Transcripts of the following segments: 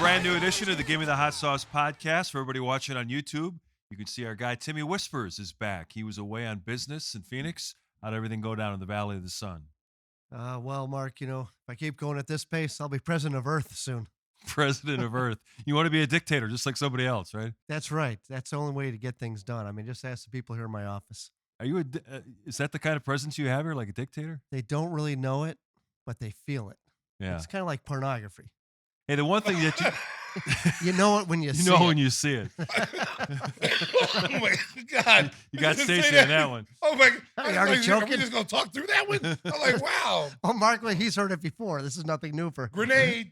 brand new edition of the Gimme the Hot Sauce podcast. For everybody watching on YouTube, you can see our guy Timmy Whispers is back. He was away on business in Phoenix. How'd everything go down in the Valley of the Sun? Well, Mark, if I keep going at this pace, I'll be president of Earth soon. President of Earth. You want to be a dictator just like somebody else, right? That's right. That's the only way to get things done. I mean, just ask the people here in my office. Are you is that the kind of presence you have here, like a dictator? They don't really know it, but they feel it. Yeah. It's kind of like pornography. Hey, the one thing that you know it when you see it. You know when you see it. Oh my God! You got Stacey on that one. Oh my God! Are you already joking? Are we just gonna talk through that one? I'm like, wow. Oh, Mark, he's heard it before. This is nothing new for Grenade.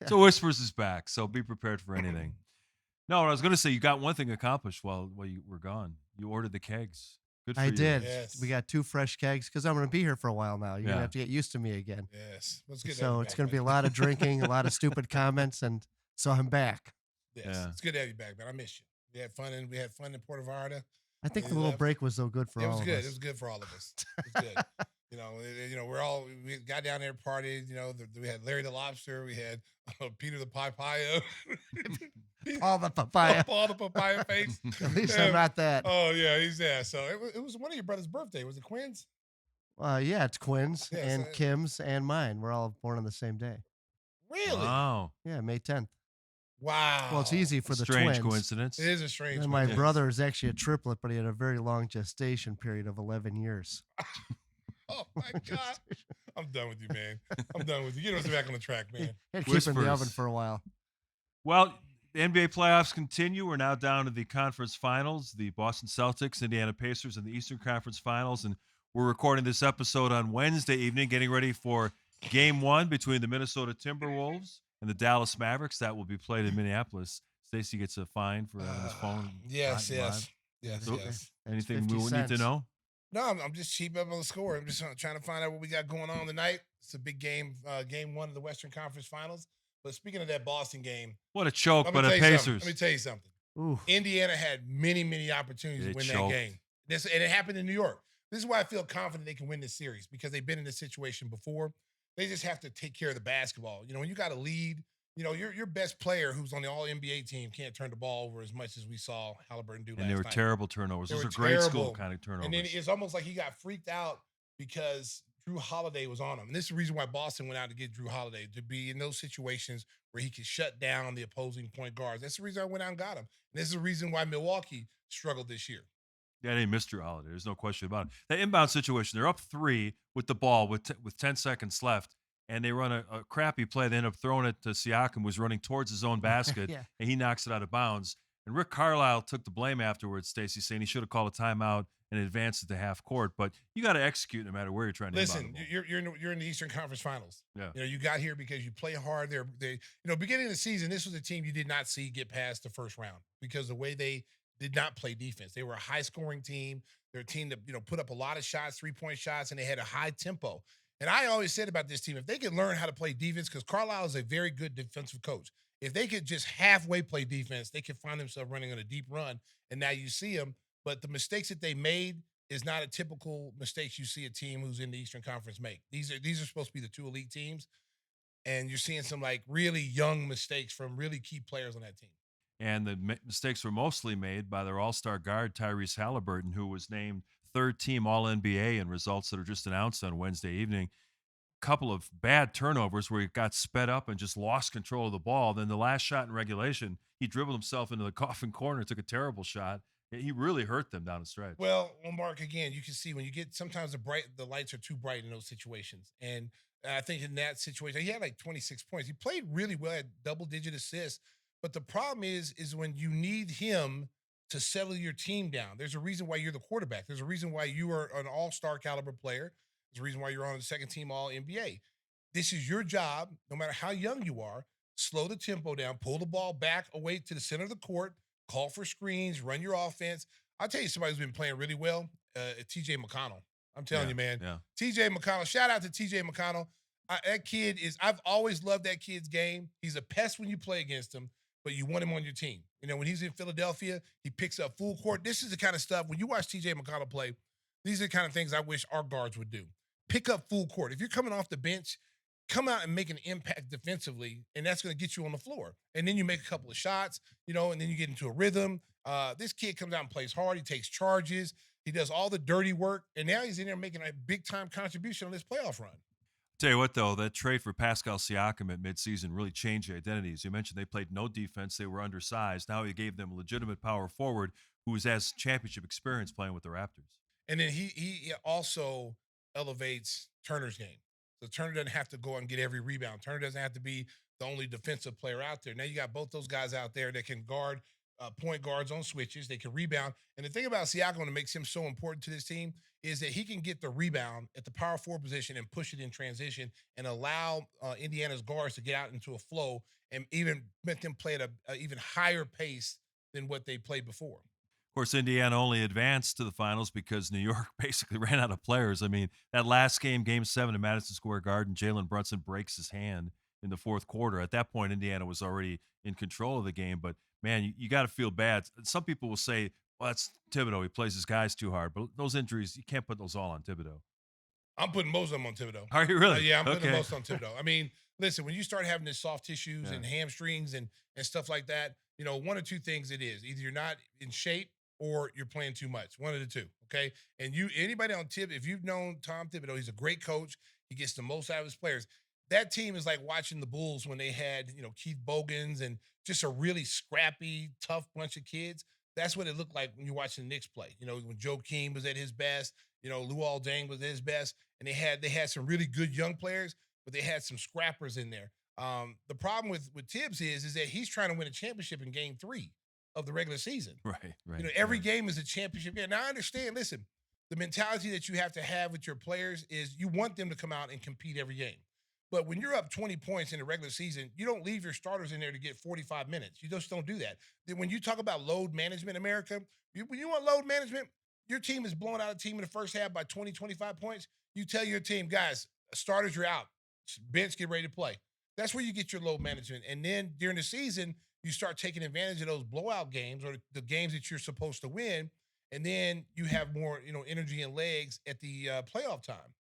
So Whispers is back, so be prepared for anything. No, I was going to say you got one thing accomplished while you were gone. You ordered the kegs. Good for you. I did. Yes. We got 2 fresh kegs because I'm going to be here for a while now. You're going to have to get used to me again. Yes. Let's get So it's going to be a lot of drinking, a lot of stupid comments, and so I'm back. Yes. Yeah. It's good to have you back, man. I miss you. We had fun in Puerto Vallarta. I think the little break was so good for all of us. It was good for all of us. It was good. We got down there, partied. We had Larry the Lobster. We had Peter the Papaya. All the papaya. All the papaya face. At least I'm not that. Oh, yeah, he's there. So it was one of your brother's birthday. Was it Quinn's? Yeah, it's Quinn's Yeah, and so- Kim's and mine. We're all born on the same day. Really? Wow. Yeah, May 10th. Wow. Well, it's easy for the Strange twins. coincidence. It is a strange And one. my Yes. brother is actually a triplet, but he had a very long gestation period of 11 years. Oh, my God. I'm done with you, man. I'm done with you. Get us back on the track, man. Had to keep him in the Whispers. oven for a while. Well, the NBA playoffs continue. We're now down to the conference finals. The Boston Celtics, Indiana Pacers in the Eastern Conference Finals. And we're recording this episode on Wednesday evening, getting ready for Game 1 between the Minnesota Timberwolves and the Dallas Mavericks. That will be played in Minneapolis. Stacey gets a fine for having his phone. Yes. So- Anything 50 we need to cents. know? No, I'm just cheap up on the score. I'm just trying to find out what we got going on tonight. It's a big game, Game 1 of the Western Conference Finals. But speaking of that Boston game, What a choke, let but me a tell you something. Pacers. Let me tell you something. Ooh. Indiana had many opportunities They to win choked. that game. And it happened in New York. This is why I feel confident they can win this series, because they've been in this situation before. They just have to take care of the basketball. When you got a lead, your best player who's on the All-NBA team can't turn the ball over as much as we saw Haliburton do last And they were night. terrible turnovers. They Those were are grade school terrible. kind of turnovers. And then it's almost like he got freaked out because Drew Holiday was on him. And this is the reason why Boston went out to get Drew Holiday, to be in those situations where he could shut down the opposing point guards. That's the reason I went out and got him. And this is the reason why Milwaukee struggled this year. Yeah, they missed Drew Holiday. There's no question about it. That inbound situation, they're up 3 with the ball with 10 seconds left, and they run a crappy play. They end up throwing it to Siakam, who's running towards his own basket, Yeah. and he knocks it out of bounds. And Rick Carlisle took the blame afterwards, Stacey, saying he should have called a timeout and advanced it to half court. But you got to execute no matter where you're trying to Listen, inbound the ball. you're in the Eastern Conference Finals. Yeah. You got here because you play hard. Beginning of the season, this was a team you did not see get past the first round because the way they did not play defense. They were a high-scoring team. They're a team that put up a lot of shots, 3-point shots, and they had a high tempo. And I always said about this team, if they could learn how to play defense, because Carlisle is a very good defensive coach. If they could just halfway play defense, they could find themselves running on a deep run. And now you see them. But the mistakes that they made is not a typical mistakes you see a team who's in the Eastern Conference make. These are supposed to be the 2 elite teams. And you're seeing some really young mistakes from really key players on that team. And the mistakes were mostly made by their all-star guard, Tyrese Haliburton, who was named 3rd-team All-NBA in results that are just announced on Wednesday evening. Couple of bad turnovers where he got sped up and just lost control of the ball. Then the last shot in regulation, he dribbled himself into the coffin corner, took a terrible shot. He really hurt them down the stretch. Well, Mark, again, you can see when you get sometimes the lights are too bright in those situations. And I think in that situation, he had 26 points. He played really well, had double-digit assists. But the problem is when you need him to settle your team down. There's a reason why you're the quarterback. There's a reason why you are an all-star caliber player. There's a reason why you're on the 2nd-team All-NBA. This is your job, no matter how young you are. Slow the tempo down, pull the ball back away to the center of the court, call for screens, run your offense. I'll tell you somebody who's been playing really well, T.J McConnell. I'm telling you, man. Yeah. T.J McConnell. Shout out to T.J McConnell. That kid I've always loved that kid's game. He's a pest when you play against him, but you want him on your team. When he's in Philadelphia, he picks up full court. This is the kind of stuff, when you watch T.J McConnell play, these are the kind of things I wish our guards would do. Pick up full court. If you're coming off the bench, come out and make an impact defensively, and that's going to get you on the floor. And then you make a couple of shots, and then you get into a rhythm. This kid comes out and plays hard. He takes charges. He does all the dirty work, and now he's in there making a big time contribution on this playoff run. Tell you what, though, that trade for Pascal Siakam at midseason really changed the identities. You mentioned they played no defense. They were undersized. Now he gave them a legitimate power forward who has championship experience playing with the Raptors. And then he also elevates Turner's game. So Turner doesn't have to go and get every rebound. Turner doesn't have to be the only defensive player out there. Now you got both those guys out there that can guard point guards on switches. They can rebound. And the thing about Siakam that makes him so important to this team is that he can get the rebound at the power forward position and push it in transition and allow Indiana's guards to get out into a flow and even make them play at a even higher pace than what they played before. Of course, Indiana only advanced to the finals because New York basically ran out of players. I mean, that last game, Game 7 in Madison Square Garden, Jalen Brunson breaks his hand in the fourth quarter. At that point, Indiana was already in control of the game. But, man, you got to feel bad. Some people will say, well, that's Thibodeau. He plays his guys too hard. But those injuries, you can't put those all on Thibodeau. I'm putting most of them on Thibodeau. Are you really? Yeah, I'm putting most on Thibodeau. I mean, listen, when you start having this soft tissues Yeah. and hamstrings and stuff like that, one or two things it is. Either you're not in shape or you're playing too much. One of the two, okay? And anybody on if you've known Tom Thibodeau, he's a great coach. He gets the most out of his players. That team is like watching the Bulls when they had, Keith Bogans and just a really scrappy, tough bunch of kids. That's what it looked like when you're watching the Knicks play. When Joe Keem was at his best, Luol Deng was at his best, and they had some really good young players, but they had some scrappers in there. The problem with Tibbs is that he's trying to win a championship in Game 3 of the regular season. Right. Every game is a championship game. Now, I understand, listen, the mentality that you have to have with your players is you want them to come out and compete every game. But when you're up 20 points in the regular season, you don't leave your starters in there to get 45 minutes. You just don't do that. Then when you talk about load management, America, when you want load management, your team is blowing out a team in the first half by 20, 25 points. You tell your team, guys, starters are out. Bench, get ready to play. That's where you get your load management. And then during the season, you start taking advantage of those blowout games or the games that you're supposed to win. And then you have more, energy and legs at the playoff time.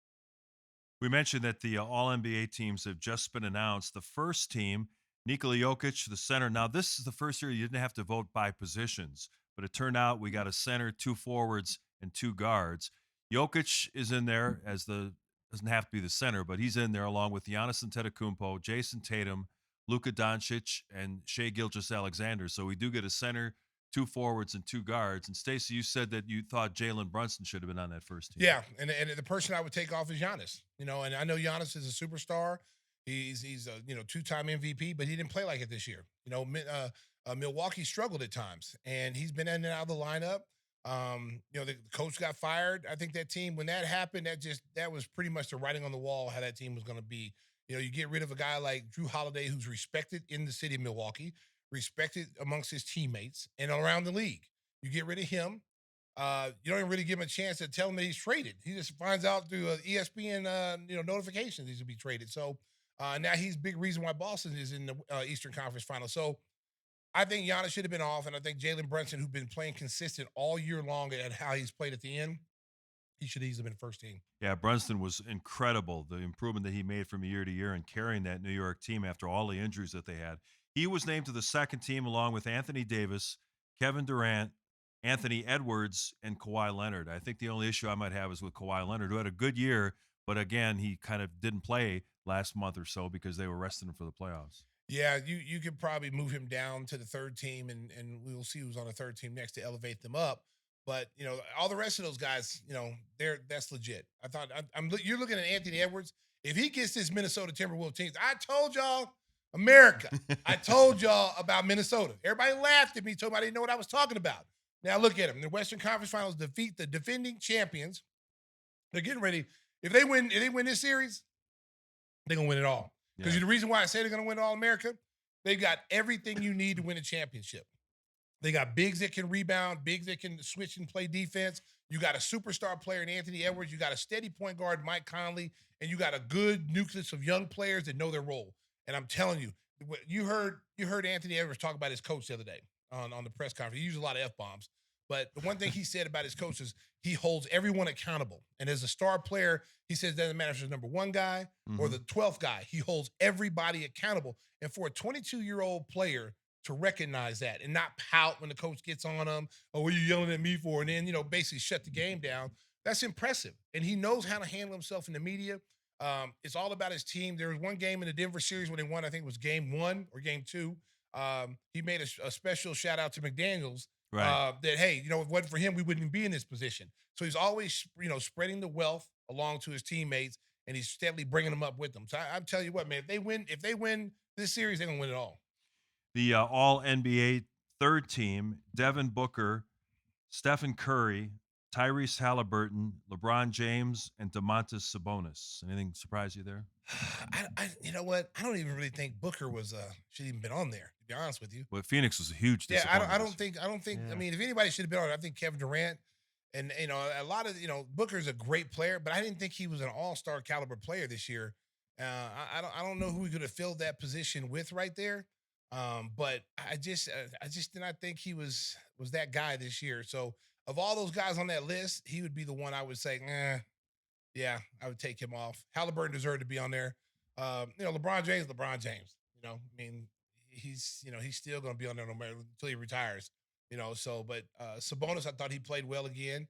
We mentioned that the All-NBA teams have just been announced. The first team, Nikola Jokic, the center. Now, this is the first year you didn't have to vote by positions, but it turned out we got a center, 2 forwards, and 2 guards. Jokic is in there doesn't have to be the center, but he's in there along with Giannis Antetokounmpo, Jason Tatum, Luka Doncic, and Shai Gilgeous-Alexander. So we do get a center, 2 forwards, and 2 guards. And Stacey, you said that you thought Jalen Brunson should have been on that first team. Yeah, and the person I would take off is Giannis. And I know Giannis is a superstar. He's a 2-time MVP, but he didn't play like it this year. Milwaukee struggled at times, and he's been in and out of the lineup. The coach got fired. I think that team, when that happened, that was pretty much the writing on the wall how that team was going to be. You get rid of a guy like Drew Holiday, who's respected in the city of Milwaukee, respected amongst his teammates and around the league. You get rid of him. You don't even really give him a chance to tell him that he's traded. He just finds out through ESPN, notifications he's to be traded. So now he's a big reason why Boston is in the Eastern Conference Final. So I think Giannis should have been off, and I think Jalen Brunson, who's been playing consistent all year long at how he's played at the end, he should easily been first team. Yeah, Brunson was incredible, the improvement that he made from year to year and carrying that New York team after all the injuries that they had. He was named to the second team along with Anthony Davis, Kevin Durant, Anthony Edwards, and Kawhi Leonard. I think the only issue I might have is with Kawhi Leonard, who had a good year, but again, he kind of didn't play last month or so because they were resting him for the playoffs. Yeah, you could probably move him down to the third team, and we'll see who's on the third team next to elevate them up. But all the rest of those guys, that's legit. I thought you're looking at Anthony Edwards. If he gets this Minnesota Timberwolves team, I told y'all, America, I told y'all about Minnesota. Everybody laughed at me, told me I didn't know what I was talking about. Now look at them. The Western Conference Finals defeat the defending champions. They're getting ready. If they win this series, they're gonna win it all. Because the reason why I say they're going to win All America, they've got everything you need to win a championship. They got bigs that can rebound, bigs that can switch and play defense. You got a superstar player in Anthony Edwards. You got a steady point guard, Mike Conley, and you got a good nucleus of young players that know their role. And I'm telling you, you heard Anthony Edwards talk about his coach the other day on the press conference. He used a lot of F-bombs. But the one thing he said about his coach is he holds everyone accountable. And as a star player, he says it doesn't matter if it's the number one guy or the 12th guy. He holds everybody accountable. And for a 22-year-old player to recognize that and not pout when the coach gets on him, oh, what are you yelling at me for? And then, basically shut the game down. That's impressive. And he knows how to handle himself in the media. It's all about his team. There was one game in the Denver series when they won, I think it was game 1 or game 2. He made a special shout out to McDaniels. Right. That, hey, if it wasn't for him, we wouldn't be in this position. So he's always, spreading the wealth along to his teammates, and he's steadily bringing them up with them. So I'm telling you what, man, if they win this series, they're gonna win it all. The All NBA third team: Devin Booker, Stephen Curry, Tyrese Haliburton, LeBron James, and Domantas Sabonis. Anything surprise you there? You know what? I don't even really think Booker should even been on there, to be honest with you. Well, Phoenix was a huge Yeah, disappointment. I don't think. Yeah. I mean, if anybody should have been on, I think Kevin Durant, and a lot of Booker's a great player, but I didn't think he was an all-star caliber player this year. I don't know who we could have filled that position with right there. But I just did not think he was that guy this year. So of all those guys on that list, he would be the one I would say, yeah, I would take him off. Halliburton deserved to be on there. LeBron James. I mean, he's still going to be on there no matter until he retires. But Sabonis, I thought he played well again.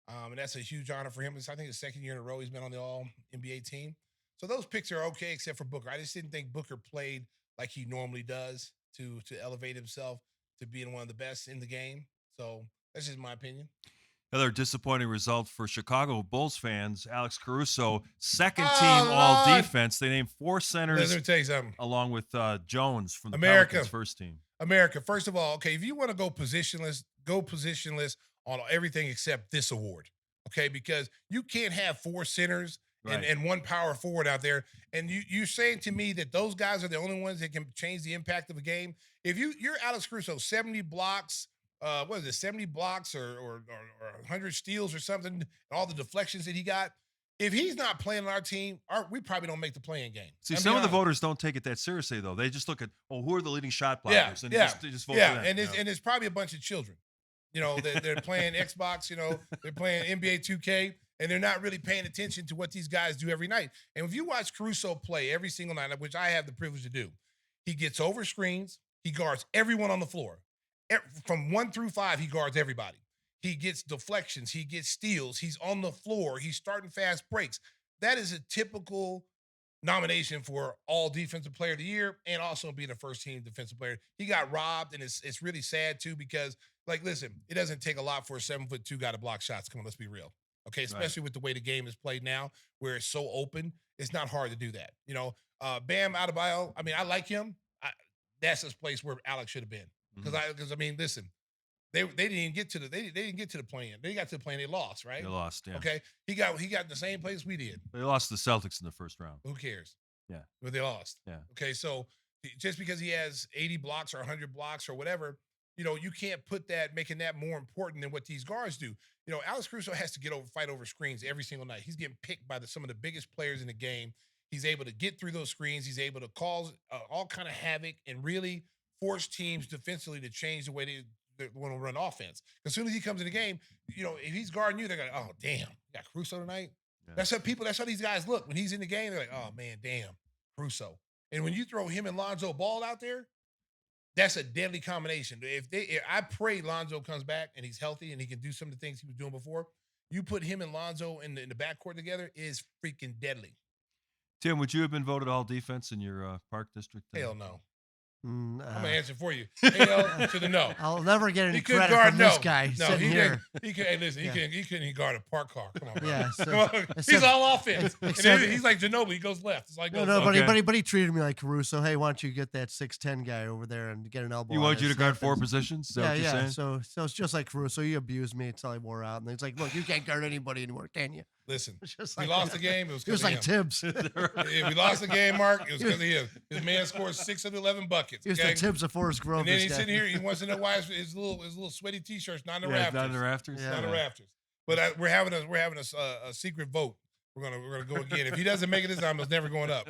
And that's a huge honor for him. It's, I think, the second year in a row he's been on the All NBA team. So those picks are okay, except for Booker. I just didn't think Booker played like he normally does to elevate himself to being one of the best in the game. So that's just my opinion. Another disappointing result for Chicago Bulls fans. Alex Caruso, second team all defense. They named 4 centers Let me tell you something. along with Jones from the America. Pelicans first team. America, first of all, okay, if you want to go positionless on everything except this award, okay? Because you can't have 4 centers and 1 power forward out there. And you're saying to me that those guys are the only ones that can change the impact of a game? If you're Alex Caruso, 70 blocks, 70 blocks or 100 steals or something, and all the deflections that he got. If he's not playing on our team, we probably don't make the playing game. See, some of the voters don't take it that seriously, though. They just look at, who are the leading shot blockers? And they just vote for them. And it's probably a bunch of children. They're playing Xbox, they're playing NBA 2K, and they're not really paying attention to what these guys do every night. And if you watch Caruso play every single night, which I have the privilege to do, he gets over screens, he guards everyone on the floor. From 1 through 5, he guards everybody. He gets deflections. He gets steals. He's on the floor. He's starting fast breaks. That is a typical nomination for all defensive player of the year and also being a first team defensive player. He got robbed, and it's really sad too because, listen, it doesn't take a lot for a 7'2" guy to block shots. Come on, let's be real. Okay, especially with the way the game is played now, where it's so open, it's not hard to do that. Bam Adebayo, I mean, I like him. That's a place where Alex should have been. Because I mean, listen, they didn't even get to the play-in. They got to the play-in, they lost, right? They lost, yeah. Okay, he got in the same place we did. They lost the Celtics in the first round. Who cares? Yeah, but they lost. Yeah. Okay, so just because he has 80 blocks or 100 blocks or whatever, you can't making that more important than what these guards do. Alex Caruso has to fight over screens every single night. He's getting picked by some of the biggest players in the game. He's able to get through those screens. He's able to cause all kind of havoc and really force teams defensively to change the way they want to run offense. As soon as he comes in the game, if he's guarding you, they're going, oh, damn, you got Caruso tonight? Yeah. That's how these guys look. When he's in the game, they're like, oh, man, damn, Caruso. And when you throw him and Lonzo Ball out there, that's a deadly combination. I pray Lonzo comes back and he's healthy and he can do some of the things he was doing before. You put him and Lonzo in the backcourt together, is freaking deadly. Tim, would you have been voted all defense in your Park District? Hell no. I'm going to answer for you. Hell to the no. I'll never get any credit from this guy sitting here. He couldn't even guard a park car. Come on, bro. Yeah, he's all offense. He's like Ginobili. He goes left. It's like but he treated me like Caruso. Hey, why don't you get that 6'10" guy over there and get an elbow? You want you to guard 4 positions? Is that what you're saying? So it's just like Caruso. You abused me until I wore out. And he's like, look, you can't guard anybody anymore, can you? Listen, we lost the game. It was like Tibbs. If we lost the game, Mark, it was because of him. His man scored 6 of 11 buckets. He was the Tibbs of Forest Grove. And then he's sitting here. He wants to know why his little sweaty T-shirt's not in the rafters. Not in the rafters. Yeah. Not in the rafters. But we're having a secret vote. We're gonna go again. If he doesn't make it this time, it's never going up.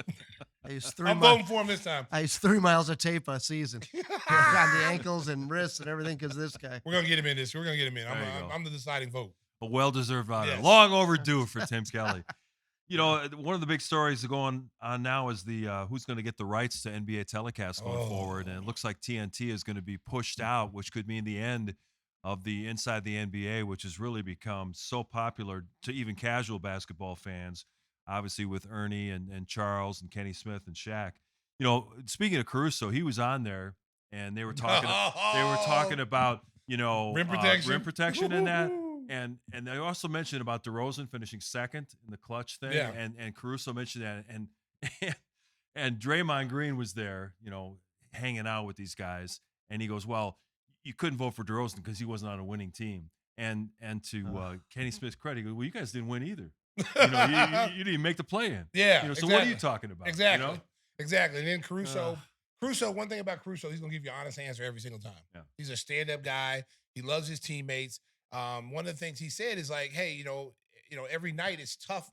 I used I'm voting for him this time. I used 3 miles of tape a season on the ankles and wrists and everything because this guy. We're gonna get him in this. We're gonna get him in. There you go. I'm the deciding vote. A well-deserved honor. Yes. Long overdue for Tim Kelly. You know, one of the big stories going on now is the who's going to get the rights to NBA Telecasts going forward, and it looks like TNT is going to be pushed out, which could mean the end of the Inside the NBA, which has really become so popular to even casual basketball fans. Obviously, with Ernie and Charles and Kenny Smith and Shaq. You know, speaking of Caruso, he was on there, and they were talking. They were talking about rim protection and that. And they also mentioned about DeRozan finishing second in the clutch thing, and Caruso mentioned that, and Draymond Green was there, hanging out with these guys, and he goes, "Well, you couldn't vote for DeRozan because he wasn't on a winning team." And to Kenny Smith's credit, he goes, "Well, you guys didn't win either. You didn't make the play-in." Yeah. So exactly. what are you talking about? Exactly. Exactly. And then Caruso, one thing about Caruso, he's gonna give you an honest answer every single time. Yeah. He's a stand-up guy. He loves his teammates. One of the things he said is like, hey, every night it's tough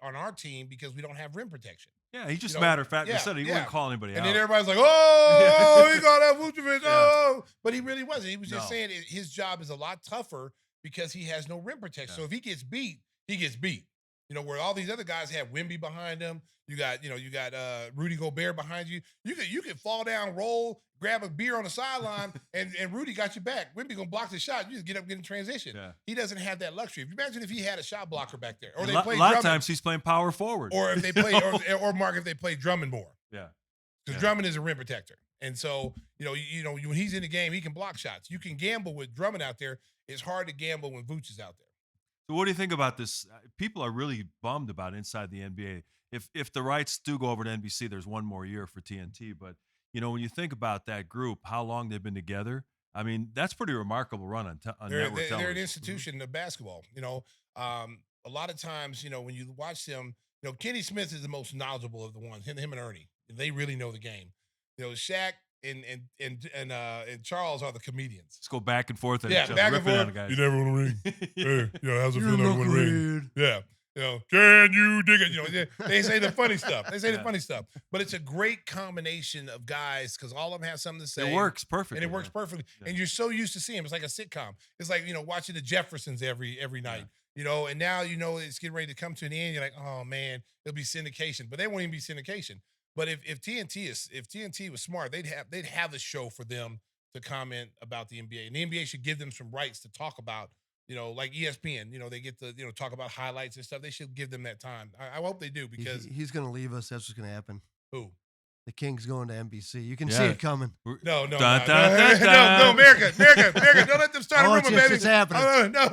on our team because we don't have rim protection. Yeah, he just matter of fact said he wouldn't call anybody and out. then everybody's like, oh, he got that Vucevic, oh. But he really wasn't. He was just saying his job is a lot tougher because he has no rim protection. Yeah. So if he gets beat, he gets beat. Where all these other guys have Wemby behind them. You got Rudy Gobert behind you. You could fall down, roll, grab a beer on the sideline, and Rudy got your back. Wemby gonna block the shot. You just get up, get in transition. Yeah. He doesn't have that luxury. Imagine if he had a shot blocker back there, or they play a lot of times he's playing power forward, or if they play, or Mark if they play Drummond more. Yeah, because Drummond is a rim protector, and so when he's in the game, he can block shots. You can gamble with Drummond out there. It's hard to gamble when Vooch is out there. So what do you think about this? People are really bummed about Inside the NBA. If the rights do go over to NBC, there's one more year for TNT. But, when you think about that group, how long they've been together, I mean, that's pretty remarkable run on network television. They're an institution of basketball. A lot of times, when you watch them, Kenny Smith is the most knowledgeable of the ones, him and Ernie. They really know the game. Shaq and Charles are the comedians. Let's go back and forth. Back and forth. Guys. You never want to ring. Hey, how's it feel never want to ring? Yeah. Can you dig it? They say the funny stuff. The funny stuff. But it's a great combination of guys because all of them have something to say. It works perfectly. And it works perfectly. Yeah. And you're so used to seeing them. It's like a sitcom. It's like, watching the Jeffersons every night. And now it's getting ready to come to an end. You're like, oh man, it'll be syndication. But they won't even be syndication. But if TNT was smart, they'd have a show for them to comment about the NBA. And the NBA should give them some rights to talk about, like ESPN, they get to, talk about highlights and stuff. They should give them that time. I hope they do because he's going to leave us. That's what's going to happen. Who? The King's going to NBC. You can see it coming. No, America. Don't let them start a rumor, baby. It's happening. No.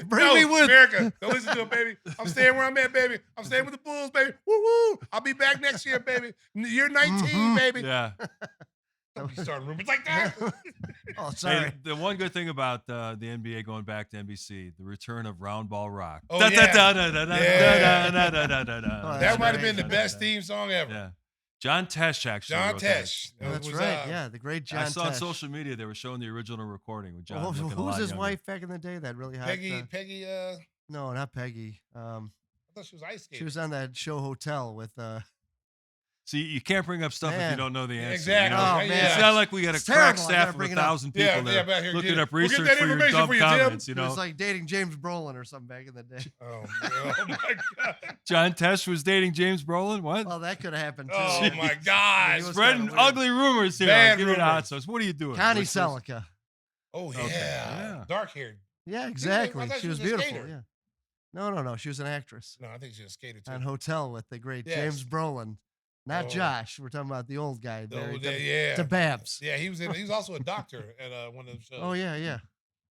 Bring me with America. Don't listen to it, baby. I'm staying where I'm at, baby. I'm staying with the Bulls, baby. Woo. I'll be back next year, baby. Year 19, baby. Yeah. Don't be starting rumors like that. Oh, sorry. Hey, the one good thing about the NBA going back to NBC, the return of Round Ball Rock. Oh, yeah. That might have been the best best theme song ever. Yeah. John Tesh actually. John wrote Tesh. Oh, that's right. Yeah, the great John Tesh. I saw on social media they were showing the original recording with John. Who was his wife back in the day? That really hot. Peggy. No, not Peggy. I thought she was ice skating. She was on that show Hotel with. See, you can't bring up stuff if you don't know the answer. Exactly. Oh, man. It's not like we got a crack staff of 1,000 people there looking up research for your dumb comments. It was like dating James Brolin or something back in the day. Oh my God. John Tesh was dating James Brolin? What? Well, that could have happened too. Oh my God. Spreading ugly rumors here. Bad Give me the rumors. hot sauce. What are you doing? Connie Selica. Oh, yeah. Okay. Yeah. Dark haired. Yeah, exactly. I thought She was a beautiful. skater. Yeah. No. She was an actress. No, I think she was a skater too. On Hotel with the great Yes. James Brolin. Not Josh. We're talking about the old guy. Yeah. Babs. Yeah, he was also a doctor at one of the shows. Oh, yeah.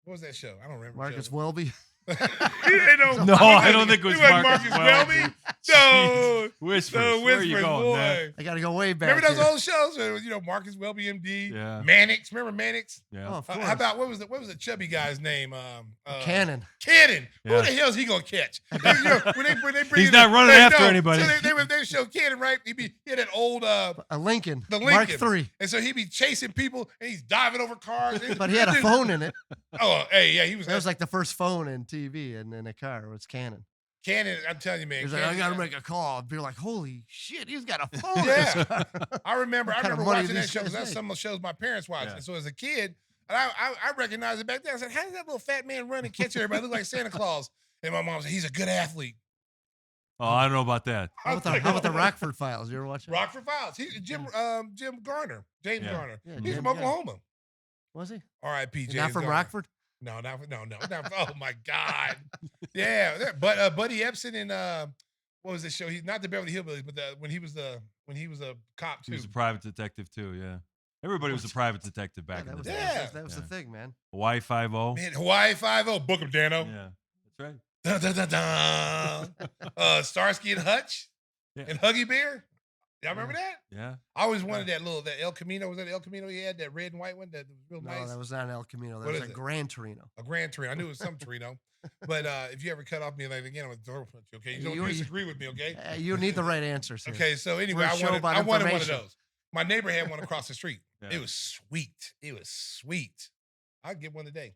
What was that show? I don't remember. Marcus Welby. No, I don't think it was Marcus Welby. No. Whispers. Where are you going, boy. man? I got to go way back. Remember those here. old shows? Marcus Welby, MD. Yeah. Mannix. Remember Mannix? Yeah. Oh, of course. How about what was the chubby guy's name? Cannon. Cannon. Yeah. Who the hell is he gonna catch? When they bring He's not running after anybody. So they show Cannon, right? He had that old A Lincoln. the Lincoln. Mark III. And so he'd be chasing people and he's diving over cars. But he had a phone in it. Oh, hey, yeah, he was. That was like the first phone in TV and in a car. It was Cannon. Cannon, I'm telling you, man. He's like, I Cannon- got to make a call. And be like, holy shit, he's got a phone. Yeah. I remember What kind of money watching do that these show because guys that's make? some of the shows my parents watched. Yeah. And so as a kid, and I recognized it back then. I said, how does that little fat man run and catch everybody? Look like Santa Claus. And my mom said, he's a good athlete. Oh, I don't know about that. How about the Rockford Files? You ever watch that? Rockford Files. Jim Garner. James Yeah. Garner. Yeah, He's Jim from Garner. Oklahoma. Was he? R.I.P. James Not from Garner. Rockford? No. Oh my God. Yeah. But Buddy Epson and what was the show? He's not the Beverly Hillbillies, but when he was a cop too. He was a private detective too. Yeah, everybody was a private detective back in the day. That was the thing, man. Hawaii Five-0. Man, Hawaii Five-0. Book him, Dano. Yeah, that's right. Dun, dun, dun, dun. Starsky and Hutch Yeah. and Huggy Bear. Y'all remember that? Yeah. I always wanted that El Camino. Was that El Camino he had? That red and white one that was real No, nice? that was not an El Camino. That What was is a it? Gran Torino. A Grand Torino. I knew it was some Torino. But if you ever cut off me like again, I'm going to throw punch you, okay? You don't disagree with me, okay? You need the right answers here. Okay, so anyway, We're a I show wanted about one of information. those. My neighbor had one across the street. Yeah. It was sweet. I'd get one today.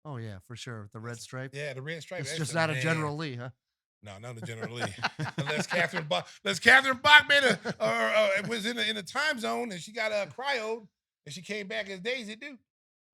Oh, yeah, for sure. The red stripe. Yeah, the red stripe. It's That's just a not a man. General Lee, huh? No, not the General Lee. Unless Catherine Bach made was in the time zone and she got cryoed and she came back as Daisy Duke.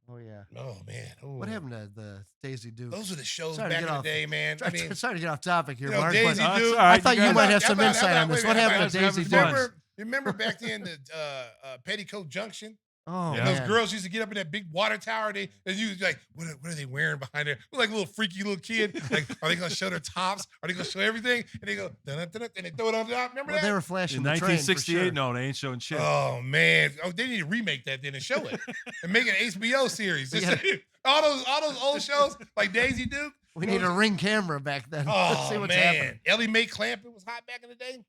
Oh, yeah. Oh man. Ooh. What happened to the Daisy Duke? Those are the shows Sorry to back in get the off- day, man. I mean, Sorry to get off topic here, you know, Mark, Daisy but Duke. all right, I thought you guys- might have How some about- insight how on this. about- What wait, how happened to about- Daisy having Duke? fun. Remember back then the Petticoat Junction? Oh, Yeah. And those man. girls used to get up in that big water tower. And you was like, what are they wearing behind there? Like a little freaky little kid. Like, are they going to show their tops? Are they going to show everything? And they go, dun-dun-dun-dun, and they throw it on top. Remember Well, that? they were flashing In the train, for 1968, sure. no, they ain't showing shit. Oh man! Oh, they need to remake that then and show it and make an HBO series. Just Yeah. all those old shows like Daisy Duke. We need a ring camera back then. Let's Oh see what's man, happening. Ellie Mae Clampett was hot back in the day.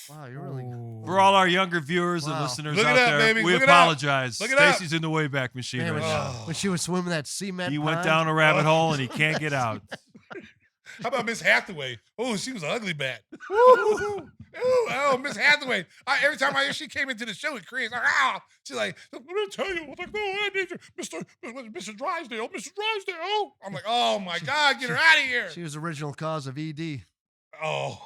Wow, you're really For all our younger viewers and Wow. listeners Look it out up, there, baby. we Look it up. apologize. Look it up. Stacy's in the Wayback machine Man, right when, now. when she was swimming that cement He went pond. down a rabbit hole and he can't get out. How about Miss Hathaway? Oh, she was an ugly bat. Ooh, oh, Miss Hathaway. Every time she came into the show, it cringed. Like, ah, she's like, "Let me tell you." I was like, "No, I need you, Mr. Drysdale, Mr. Drysdale." I'm like, "Oh my God, get her out of here!" She was original cause of ED. Oh,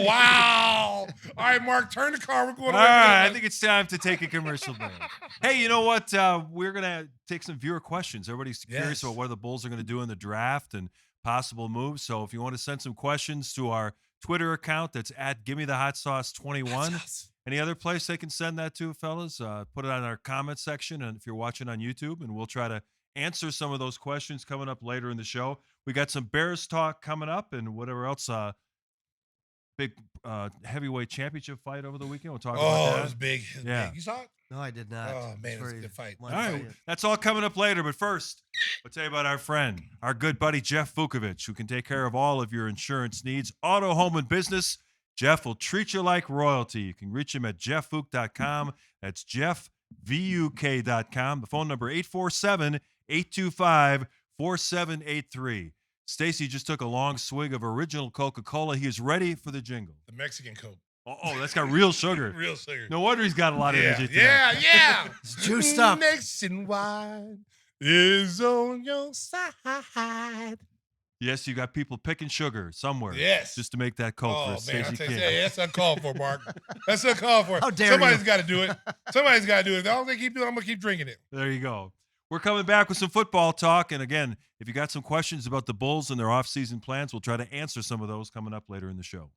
wow. All right, Mark, turn the car. We're going All away. right, I think it's time to take a commercial break. Hey, you know what? We're going to take some viewer questions. Everybody's curious Yes. about what the Bulls are going to do in the draft and possible moves. So if you want to send some questions to our Twitter account, that's at Gimme the Hot Sauce 21. Any other place they can send that to, fellas? Put it on our comment section, and if you're watching on YouTube, and we'll try to answer some of those questions coming up later in the show. We got some Bears talk coming up and whatever else. Big heavyweight championship fight over the weekend. We'll talk about Oh, that. it was big. It was Yeah. big. You saw it? No, I did not. Oh, man, it was a very good fight. much All right, fun. that's all coming up later. But first, I'll tell you about our friend, our good buddy Jeff Vukovic, who can take care of all of your insurance needs, auto, home, and business. Jeff will treat you like royalty. You can reach him at jeffvuk.com. That's jeffvuk.com. The phone number 847-825-4783. Stacy just took a long swig of original Coca-Cola. He is ready for the jingle. The Mexican Coke. Oh, that's got real sugar. Real sugar. No wonder he's got a lot of energy today. Yeah. It's juiced up. Mexican wine is on your side. Yes, you got people picking sugar somewhere. Yes. Just to make that Coke Oh, for man, I Stacey tell you, King. that's uncalled for, Mark. That's uncalled for. How dare Somebody's you. got to do it. Somebody's got to do it. If all they keep doing, I'm going to keep drinking it. There you go. We're coming back with some football talk. And again, if you got some questions about the Bulls and their offseason plans, we'll try to answer some of those coming up later in the show.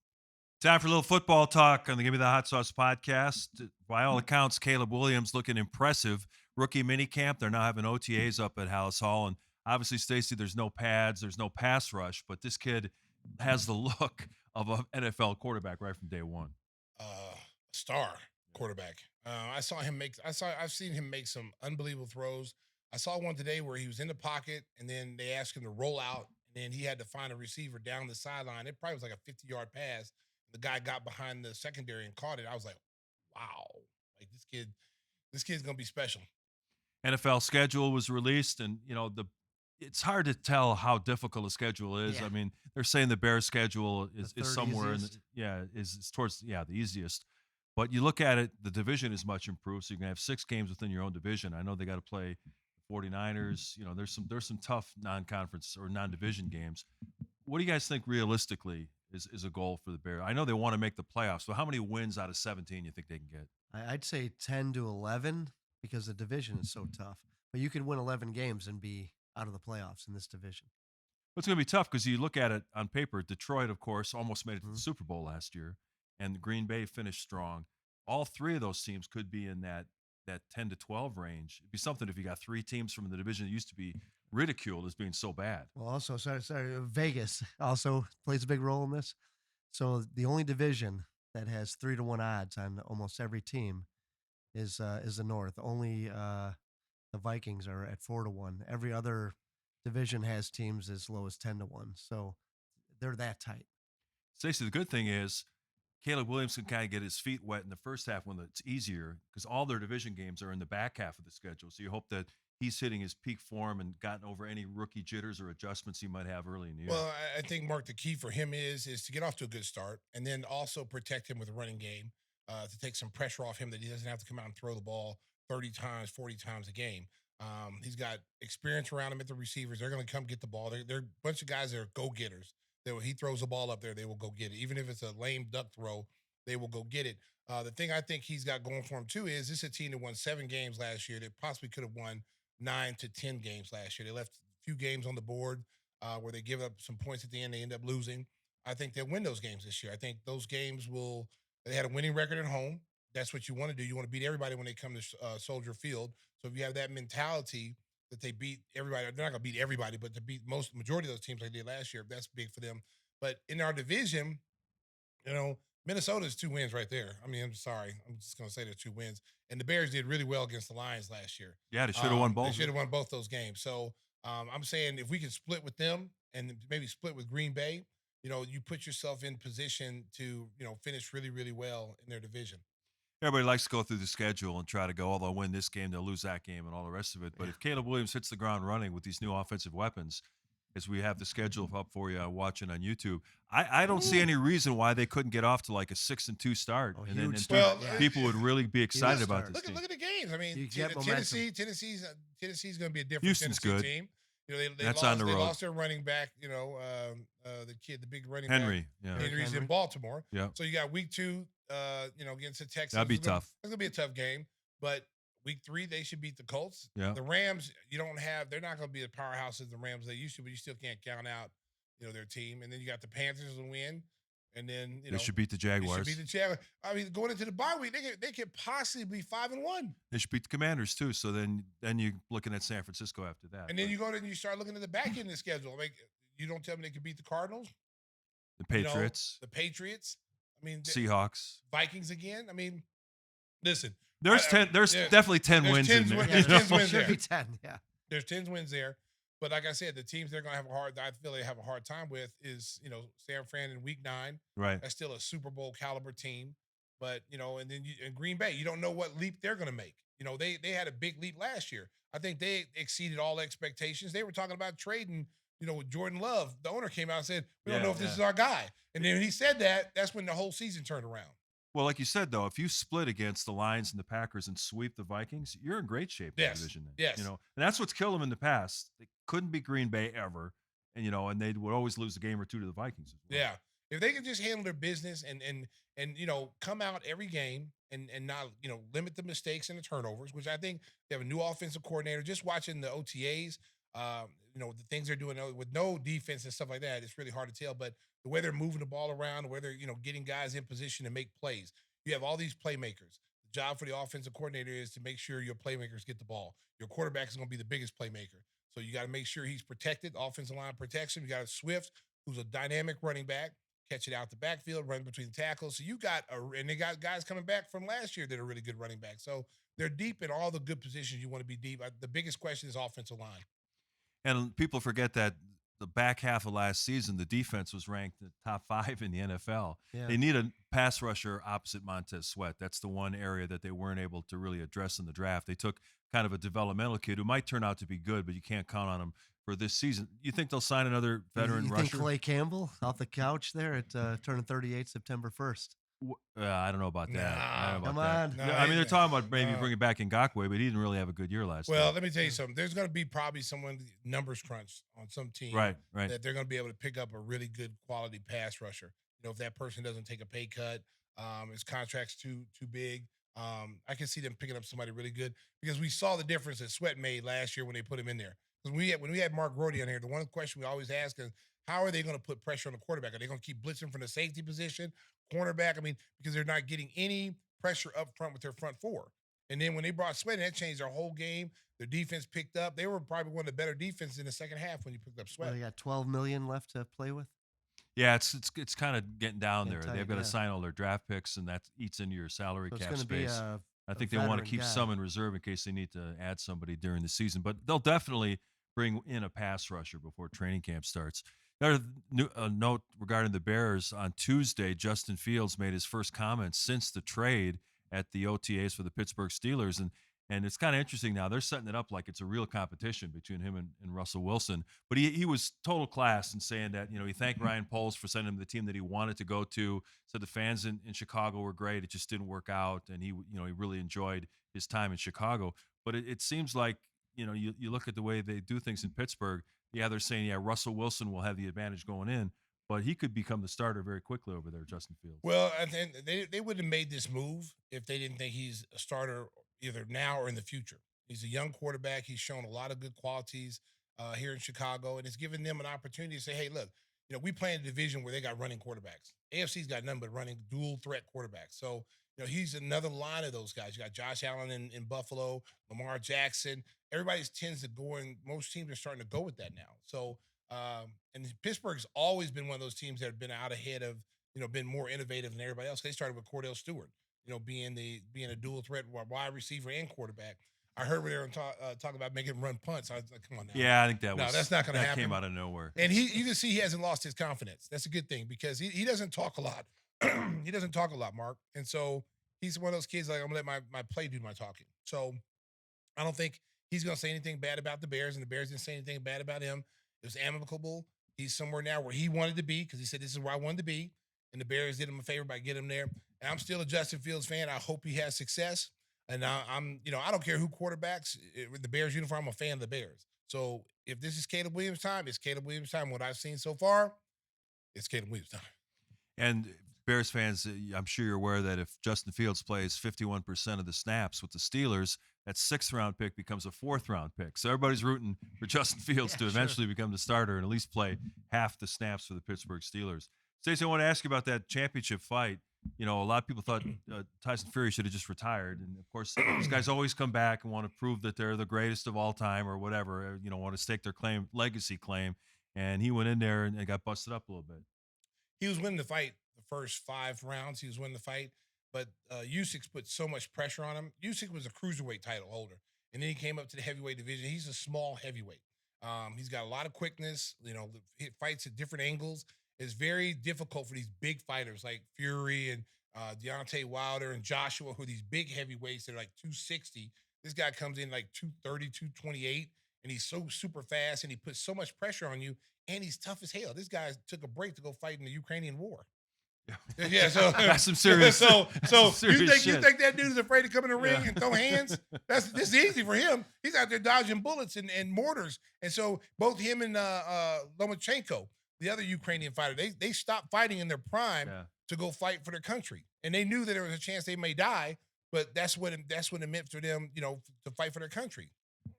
Time for a little football talk on the Give Me the Hot Sauce podcast. By all accounts, Caleb Williams looking impressive. Rookie minicamp. They're now having OTAs up at Hallis Hall. And obviously, Stacey, there's no pads, there's no pass rush, but this kid has the look of an NFL quarterback right from day one. Star quarterback. I've seen him make some unbelievable throws. I saw one today where he was in the pocket and then they asked him to roll out and then he had to find a receiver down the sideline. It probably was like a 50-yard pass. The guy got behind the secondary and caught it. I was like, wow, like this kid's going to be special. NFL schedule was released, and it's hard to tell how difficult a schedule is. Yeah. I mean, they're saying the Bears schedule is third somewhere easiest. is towards the easiest. But you look at it, the division is much improved, so you can have 6 games within your own division. I know they got to play the 49ers. There's some tough non-conference or non-division games. What do you guys think realistically is a goal for the Bears. I know they want to make the playoffs. So how many wins out of 17 you think they can get? I'd say 10 to 11 because the division is so tough. But you could win 11 games and be out of the playoffs in this division. It's going to be tough because you look at it on paper. Detroit, of course, almost made it to the Mhm. Super Bowl last year, and Green Bay finished strong. All three of those teams could be in that 10 to 12 range. It'd be something if you got three teams from the division that used to be ridiculed as being so bad. Well, also, sorry, Vegas also plays a big role in this. So the only division that has 3-1 odds on almost every team is the North. Only the Vikings are at 4-1. Every other division has teams as low as 10-1. So they're that tight. Stacey, the good thing is Caleb Williams can kind of get his feet wet in the first half when it's easier because all their division games are in the back half of the schedule. So you hope that he's hitting his peak form and gotten over any rookie jitters or adjustments he might have early in the year. Well, I think Mark, the key for him is to get off to a good start and then also protect him with a running game to take some pressure off him that he doesn't have to come out and throw the ball 30 times, 40 times a game. He's got experience around him at the receivers. They're going to come get the ball. They're a bunch of guys that are go getters. When he throws the ball up there, they will go get it. Even if it's a lame duck throw, they will go get it. The thing I think he's got going for him too is this is a team that won 7 games last year. They possibly could have won 9 to 10 games last year. They left a few games on the board where they give up some points at the end. They end up losing. I think they'll win those games this year. I think those games will. They had a winning record at home. That's what you want to do. You want to beat everybody when they come to Soldier Field. So if you have that mentality that they beat everybody, they're not going to beat everybody, but to beat majority of those teams like they did last year, that's big for them. But in our division, Minnesota's 2 wins right there. I mean, I'm sorry. I'm just going to say they're 2 wins. And the Bears did really well against the Lions last year. Yeah, they should have won both. They should have won both those games. So I'm saying if we can split with them and maybe split with Green Bay, you put yourself in position to, finish really, really well in their division. Everybody likes to go through the schedule and try to go, they'll win this game, they'll lose that game, and all the rest of it. But if Caleb Williams hits the ground running with these new offensive weapons, as we have the schedule up for you watching on YouTube, I don't see any reason why they couldn't get off to like a 6-2 start, and then people would really be excited about this. Look at the games. I mean, Tennessee's going to be a different Houston's Tennessee good. Team. They That's lost, on the road. They lost their running back. The big running Henry, back. Henry's in Baltimore. Yeah. So you got week 2. Against the Texans. That'd be tough. It's gonna be a tough game, but week 3 they should beat the Colts. Yeah. The Rams, they're not gonna be the powerhouse as the Rams they used to, but you still can't count out, their team. And then you got the Panthers to win, and then they should beat the Jaguars. They should beat the Jaguars. I mean, going into the bye week, they could possibly be 5-1. They should beat the Commanders too. So then you're looking at San Francisco after that. And then you go and you start looking at the back end of the schedule. Like you don't tell me they could beat the Cardinals, the Patriots, I mean, Seahawks, Vikings again. I mean, listen. There's definitely 10 wins in there. There's 10 wins Should there. be 10, yeah. There's 10 wins there. But like I said, the teams they're going to I feel they have a hard time with is, San Fran in week 9. Right. That's still a Super Bowl caliber team. But, and then in Green Bay, you don't know what leap they're going to make. They had a big leap last year. I think they exceeded all expectations. They were talking about trading, with Jordan Love. The owner came out and said, we don't know if this is our guy. And then when he said that, that's when the whole season turned around. Well, like you said, though, if you split against the Lions and the Packers and sweep the Vikings, you're in great shape in the division then. Yes. And that's what's killed them in the past. They couldn't beat Green Bay ever. And, and they would always lose a game or two to the Vikings as well. Yeah. If they could just handle their business and come out every game and not, limit the mistakes and the turnovers, which I think they have a new offensive coordinator. Just watching the OTAs, the things they're doing with no defense and stuff like that, it's really hard to tell. But the way they're moving the ball around, the way they're, getting guys in position to make plays. You have all these playmakers. The job for the offensive coordinator is to make sure your playmakers get the ball. Your quarterback is going to be the biggest playmaker. So you got to make sure he's protected, offensive line protection. You got a Swift, who's a dynamic running back, catch it out the backfield, run between the tackles. So you got and they got guys coming back from last year that are really good running backs. So they're deep in all the good positions you want to be deep. The biggest question is offensive line. And people forget that the back half of last season, the defense was ranked the top 5 in the NFL. Yeah. They need a pass rusher opposite Montez Sweat. That's the one area that they weren't able to really address in the draft. They took kind of a developmental kid who might turn out to be good, but you can't count on him for this season. You think they'll sign another veteran you rusher? think Clay Campbell off the couch there at turning 38 September 1st? I don't know about that. I don't know Come about on. that. I mean, they're talking about maybe bringing back Ngakoue, but he didn't really have a good year last year. Well, let me tell you something. There's going to be probably someone numbers crunch on some team Right. that they're going to be able to pick up a really good quality pass rusher. if that person doesn't take a pay cut, his contract's too big. I can see them picking up somebody really good because we saw the difference that Sweat made last year when they put him in there. Because when we had Mark Grody on here, the one question we always ask is, how are they going to put pressure on the quarterback? Are they going to keep blitzing from the safety position, cornerback? I mean, because they're not getting any pressure up front with their front four. And then when they brought Sweat, that changed their whole game. Their defense picked up. They were probably one of the better defenses in the second half when you picked up Sweat. Well, they got $12 million left to play with. Yeah, it's kind of getting down there. Tight, They've got to yeah. sign all their draft picks, and that eats into your salary So it's cap going to be space. I think they a want to veteran keep guy. some in reserve in case they need to add somebody during the season. But they'll definitely bring in a pass rusher before training camp starts. Another note regarding the Bears: on Tuesday, Justin Fields made his first comments since the trade at the OTAs for the Pittsburgh Steelers, and it's kind of interesting now. They're setting it up like it's a real competition between him and Russell Wilson. But he was total class in saying that, he thanked Ryan Poles for sending him the team that he wanted to go to. Said the fans in Chicago were great. It just didn't work out. And he really enjoyed his time in Chicago. But it seems like, you look at the way they do things in Pittsburgh. Yeah, they're saying, Russell Wilson will have the advantage going in, but he could become the starter very quickly over there, Justin Fields. Well, I think they would have made this move if they didn't think he's a starter either now or in the future. He's a young quarterback. He's shown a lot of good qualities here in Chicago, and it's given them an opportunity to say, hey, look, we play in a division where they got running quarterbacks. AFC's got nothing but running dual threat quarterbacks. So, he's another line of those guys. You got Josh Allen in Buffalo, Lamar Jackson. Everybody tends to go in. Most teams are starting to go with that now. So, and Pittsburgh's always been one of those teams that have been out ahead of, been more innovative than everybody else. They started with Cordell Stewart, being a dual threat wide receiver and quarterback. I heard where they were talking about making him run punts. I was like, come on now. Yeah, I think that's not going to happen. That came out of nowhere. And you can see he hasn't lost his confidence. That's a good thing because he doesn't talk a lot. He doesn't talk a lot, Mark. And so he's one of those kids like, I'm going to let my play do my talking. So I don't think he's going to say anything bad about the Bears, and the Bears didn't say anything bad about him. It was amicable. He's somewhere now where he wanted to be because he said, this is where I wanted to be. And the Bears did him a favor by getting him there. And I'm still a Justin Fields fan. I hope he has success. And I'm I don't care who quarterbacks with the Bears uniform. I'm a fan of the Bears. So if this is Caleb Williams' time, it's Caleb Williams' time. What I've seen so far, it's Caleb Williams' time. And Bears fans, I'm sure you're aware that if Justin Fields plays 51% of the snaps with the Steelers, that 6th-round pick becomes a 4th-round pick. So everybody's rooting for Justin Fields to eventually become the starter and at least play half the snaps for the Pittsburgh Steelers. Stacey, I want to ask you about that championship fight. A lot of people thought Tyson Fury should have just retired. And, of course, these guys always come back and want to prove that they're the greatest of all time or whatever, want to stake their legacy claim. And he went in there and got busted up a little bit. He was winning the fight the first 5 rounds. He was winning the fight. But Usyk put so much pressure on him. Usyk was a cruiserweight title holder. And then he came up to the heavyweight division. He's a small heavyweight. He's got a lot of quickness. He fights at different angles. It's very difficult for these big fighters like Fury and Deontay Wilder and Joshua, who are these big heavyweights that are like 260. This guy comes in like 230, 228, and he's so super fast, and he puts so much pressure on you, and he's tough as hell. This guy took a break to go fight in the Ukrainian war. Yeah, so that's some serious. So serious you think that dude is afraid to come in the ring and throw hands? This is easy for him. He's out there dodging bullets and mortars, and so both him and Lomachenko, the other Ukrainian fighter, they stopped fighting in their prime to go fight for their country, and they knew that there was a chance they may die, but that's what it meant for them, to fight for their country.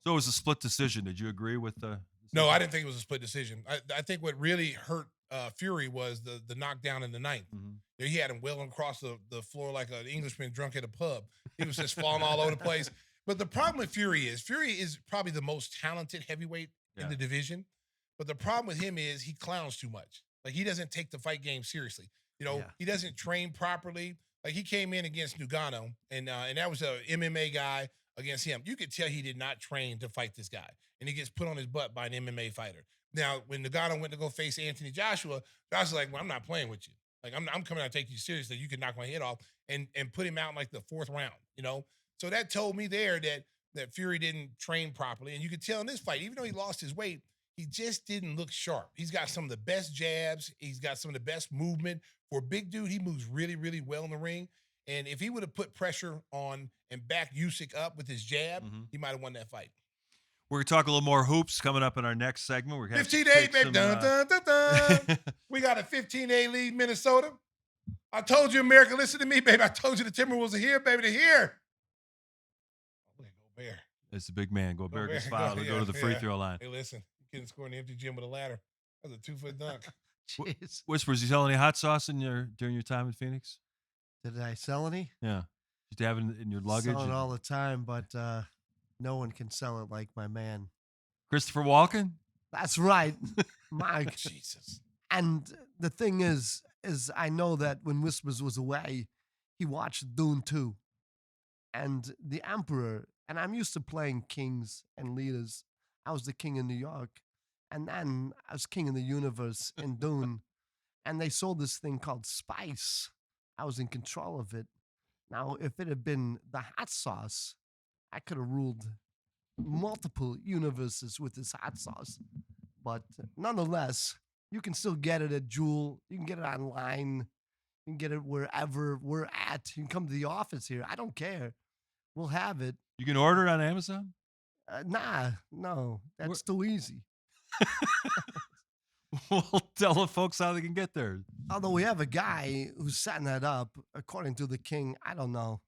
So it was a split decision. Did you agree with the? No, I didn't think it was a split decision. I think what really hurt Fury was the knockdown in the 9th. Mm-hmm. He had him wheeling across the floor like an Englishman drunk at a pub. He was just falling all over the place. But the problem with Fury is probably the most talented heavyweight in the division. But the problem with him is he clowns too much. Like, he doesn't take the fight game seriously. He doesn't train properly. Like, he came in against Ngannou, and that was a MMA guy against him. You could tell he did not train to fight this guy, and he gets put on his butt by an MMA fighter. Now, when Ngannou went to go face Anthony Joshua, Joshua's like, well, I'm not playing with you. Like, I'm coming out to take you seriously. You can knock my head off and put him out in like the 4th round, So that told me there that Fury didn't train properly. And you could tell in this fight, even though he lost his weight, he just didn't look sharp. He's got some of the best jabs. He's got some of the best movement. For a big dude, he moves really, really well in the ring. And if he would have put pressure on and backed Usyk up with his jab, he might have won that fight. We're going to talk a little more hoops coming up in our next segment. We're 15-8, baby. Dun, dun, dun, dun. We got a 15-8 lead, Minnesota. I told you, America, listen to me, baby. I told you the Timberwolves are here, baby. They're here. Go Bear. It's the big man. Go Bear gets Bear. fouled. Go to the free throw line. Hey, listen. You couldn't score in the empty gym with a ladder. That was a 2-foot dunk. Jeez. Whispers, you sell any hot sauce during your time in Phoenix? Did I sell any? Yeah. Did you have it in your luggage? Sell it all the time, but no one can sell it like my man. Christopher Walken? That's right, Mike. Jesus. And the thing is I know that when Whispers was away, he watched Dune 2. And the Emperor, and I'm used to playing kings and leaders. I was the king in New York. And then I was king of the universe in Dune. And they sold this thing called Spice. I was in control of it. Now, if it had been the hot sauce, I could have ruled multiple universes with this hot sauce. But nonetheless, you can still get it at Jewel. You can get it online. You can get it wherever we're at. You can come to the office here. I don't care. We'll have it. You can order it on Amazon? No. That's too easy. We'll tell the folks how they can get there. Although we have a guy who's setting that up, according to the king. I don't know.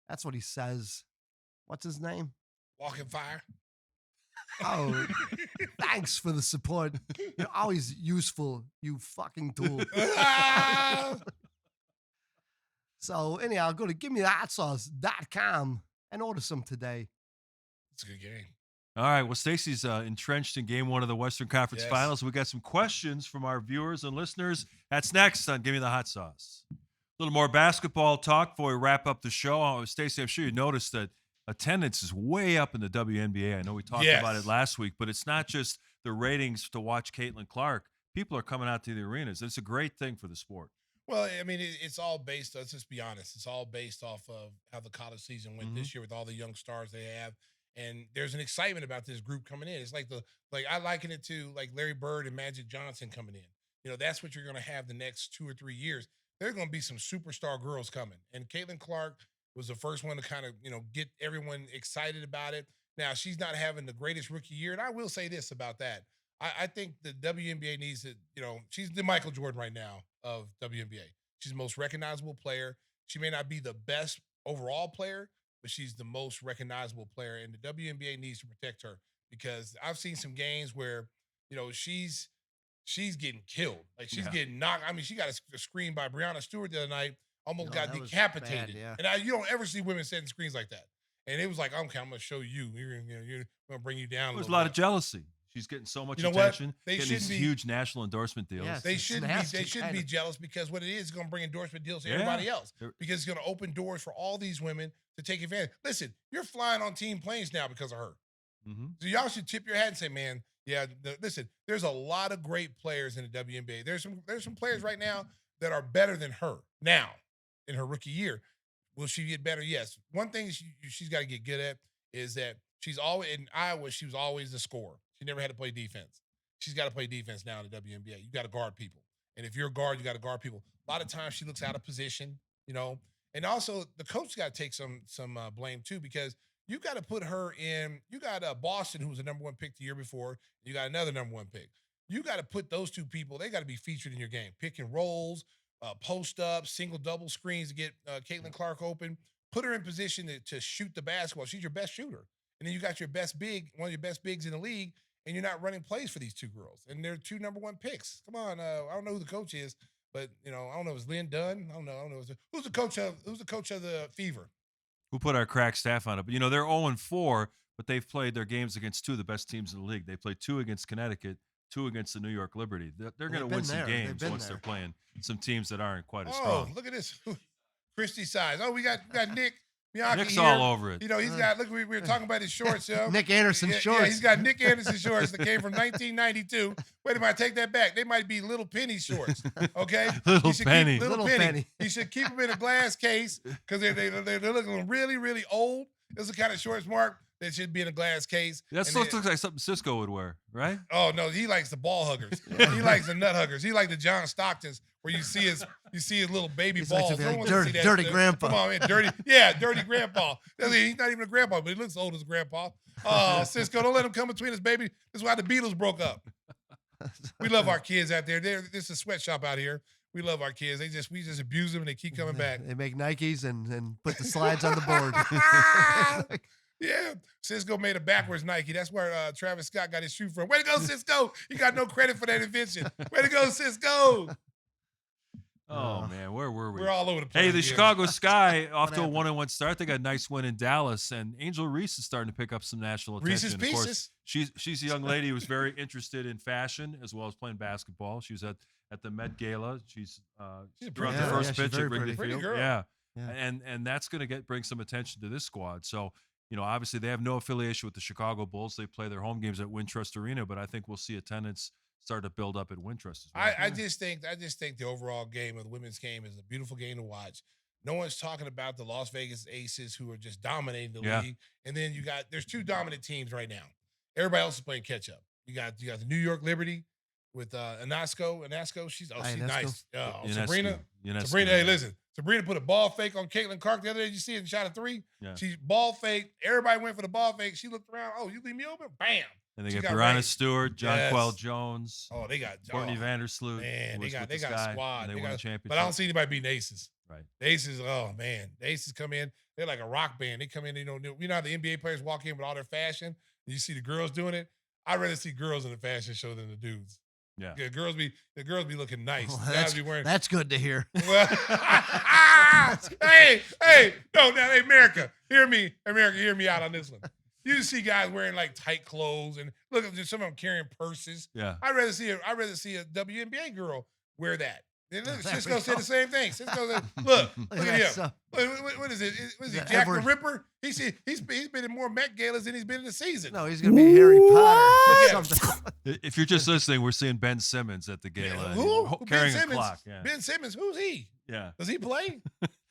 That's what he says. What's his name? Walking fire. Oh, thanks for the support. You're always useful, you fucking tool. So anyhow, go to GimmeTheHotSauce.com and order some today. It's a good game. All right. Well, Stacey's entrenched in game one of the Western Conference Finals. We got some questions from our viewers and listeners. That's next on Give Me the Hot Sauce. A little more basketball talk before we wrap up the show. Stacey, I'm sure you noticed that attendance is way up in the WNBA. I know we talked about it last week, but it's not just the ratings to watch Caitlan Clark. People are coming out to the arenas. It's a great thing for the sport. Well, I mean, it's all based, let's just be honest, it's all based off of how the college season went this year with all the young stars they have. And there's an excitement about this group coming in. It's like I liken it to like Larry Bird and Magic Johnson coming in. You know, that's what you're going to have the next 2 or 3 years. There are going to be some superstar girls coming. And Caitlan Clark was the first one to kind of, get everyone excited about it. Now, she's not having the greatest rookie year. And I will say this about that. I think the WNBA needs to, she's the Michael Jordan right now of WNBA. She's the most recognizable player. She may not be the best overall player, but she's the most recognizable player. And the WNBA needs to protect her because I've seen some games where, she's getting killed. Like she's getting knocked. I mean, she got a screen by Breonna Stewart the other night, almost got decapitated. Bad, And you don't ever see women setting screens like that. And it was like, okay, I'm going to show you. You're going to bring you down. There's a lot of jealousy. She's getting so much attention. Getting these huge national endorsement deals. Yes, they shouldn't be jealous because what it is going to bring endorsement deals to everybody else because it's going to open doors for all these women to take advantage. Listen, you're flying on team planes now because of her. Mm-hmm. So y'all should tip your hat and say, man, listen, there's a lot of great players in the WNBA. There's some players right now that are better than her now in her rookie year. Will she get better? Yes. One thing she's got to get good at is that she's always in Iowa. She was always the scorer. She never had to play defense. She's got to play defense now in the WNBA. You got to guard people. And if you're a guard, you got to guard people. A lot of times she looks out of position, And also the coach got to take some blame too because you got to put her in. You got Boston, who was the number 1 pick the year before. You got another number 1 pick. You got to put those two people. They got to be featured in your game. Pick and rolls, post ups, single double screens to get Caitlan Clark open. Put her in position to shoot the basketball. She's your best shooter. And then you got your best big, one of your best bigs in the league, and you're not running plays for these two girls. And they're 2 number 1 picks. Come on, I don't know who the coach is, but I don't know if it's Lynn Dunn. I don't know. Who's the coach of the Fever? Who put our crack staff on it? But they're 0-4, but they've played their games against 2 of the best teams in the league. They played 2 against Connecticut, 2 against the New York Liberty. They're going to win some games once they're playing some teams that aren't quite as strong. Oh, look at this. Christy size. Oh, we got Nick Bianchi Nick's here. all over it. He's got, look, we were talking about his shorts, yo. Nick Anderson shorts. Yeah, he's got Nick Anderson shorts that came from 1992. Wait a minute, I take that back. They might be Little Penny shorts, okay? Little Penny. Little Penny. He should keep them in a glass case because they're looking really, really old. This is the kind of shorts, Mark, that should be in a glass case. That looks like something Cisco would wear, right? Oh no, he likes the ball huggers. He likes the nut huggers. He likes the John Stocktons where you see his little baby balls. Like dirty grandpa. Come on, man, dirty grandpa. He's not even a grandpa, but he looks old as grandpa. Oh, Cisco, don't let him come between us, baby. This is why the Beatles broke up. We love our kids out there. This is a sweatshop out here. We love our kids. We just abuse them and they keep coming back. They make Nikes and put the slides on the board. Yeah, Cisco made a backwards Nike. That's where Travis Scott got his shoe from. Way to go, Cisco! You got no credit for that invention. Way to go, Cisco! Oh man, where were we? We're all over the place. Hey, the here. Chicago Sky off to a 1-1 start. They got a nice win in Dallas, and Angel Reese is starting to pick up some national attention. Reese's Of Pieces. course, she's a young lady who was very interested in fashion as well as playing basketball. She was at the Met Gala. She's threw out the first pitch at Wrigley Field. Yeah, and that's going to bring some attention to this squad. So, obviously they have no affiliation with the Chicago Bulls. They play their home games at Wintrust Arena, but I think we'll see attendance start to build up at Wintrust as well. I just think the overall game of the women's game is a beautiful game to watch. No one's talking about the Las Vegas Aces who are just dominating the league. And then there's two dominant teams right now. Everybody else is playing catch up. You got the New York Liberty with Anasco. She's nice. Sabrina. Hey, listen. Sabrina put a ball fake on Caitlan Clark the other day. Did you see it and shot a 3? Yeah. She ball fake. Everybody went for the ball fake. She looked around. Oh, you leave me open? Bam. And they got Brianna Stewart, Jonquel Jones. Oh, they got Courtney Vandersloot. Man, they got a squad. They won the championship. But I don't see anybody beating Aces. Right. The Aces, oh man. The Aces come in. They're like a rock band. They come in, how the NBA players walk in with all their fashion. And you see the girls doing it. I'd rather see girls in the fashion show than the dudes. Yeah. The girls be looking nice. Well, that's good to hear. Well, hey, America, hear me out on this one. You see guys wearing like tight clothes and look at some of them carrying purses. Yeah. I'd rather see a WNBA girl wear that. And look, Cisco said the same thing. Cisco said, look at him. What is it? What is he, Jack the Ripper? He's been in more Met Galas than he's been in the season. No, he's going to be Harry Potter. If you're just listening, we're seeing Ben Simmons at the gala. Who? Carrying Ben a Simmons. clock. Yeah. Ben Simmons, who's he? Yeah. Does he play?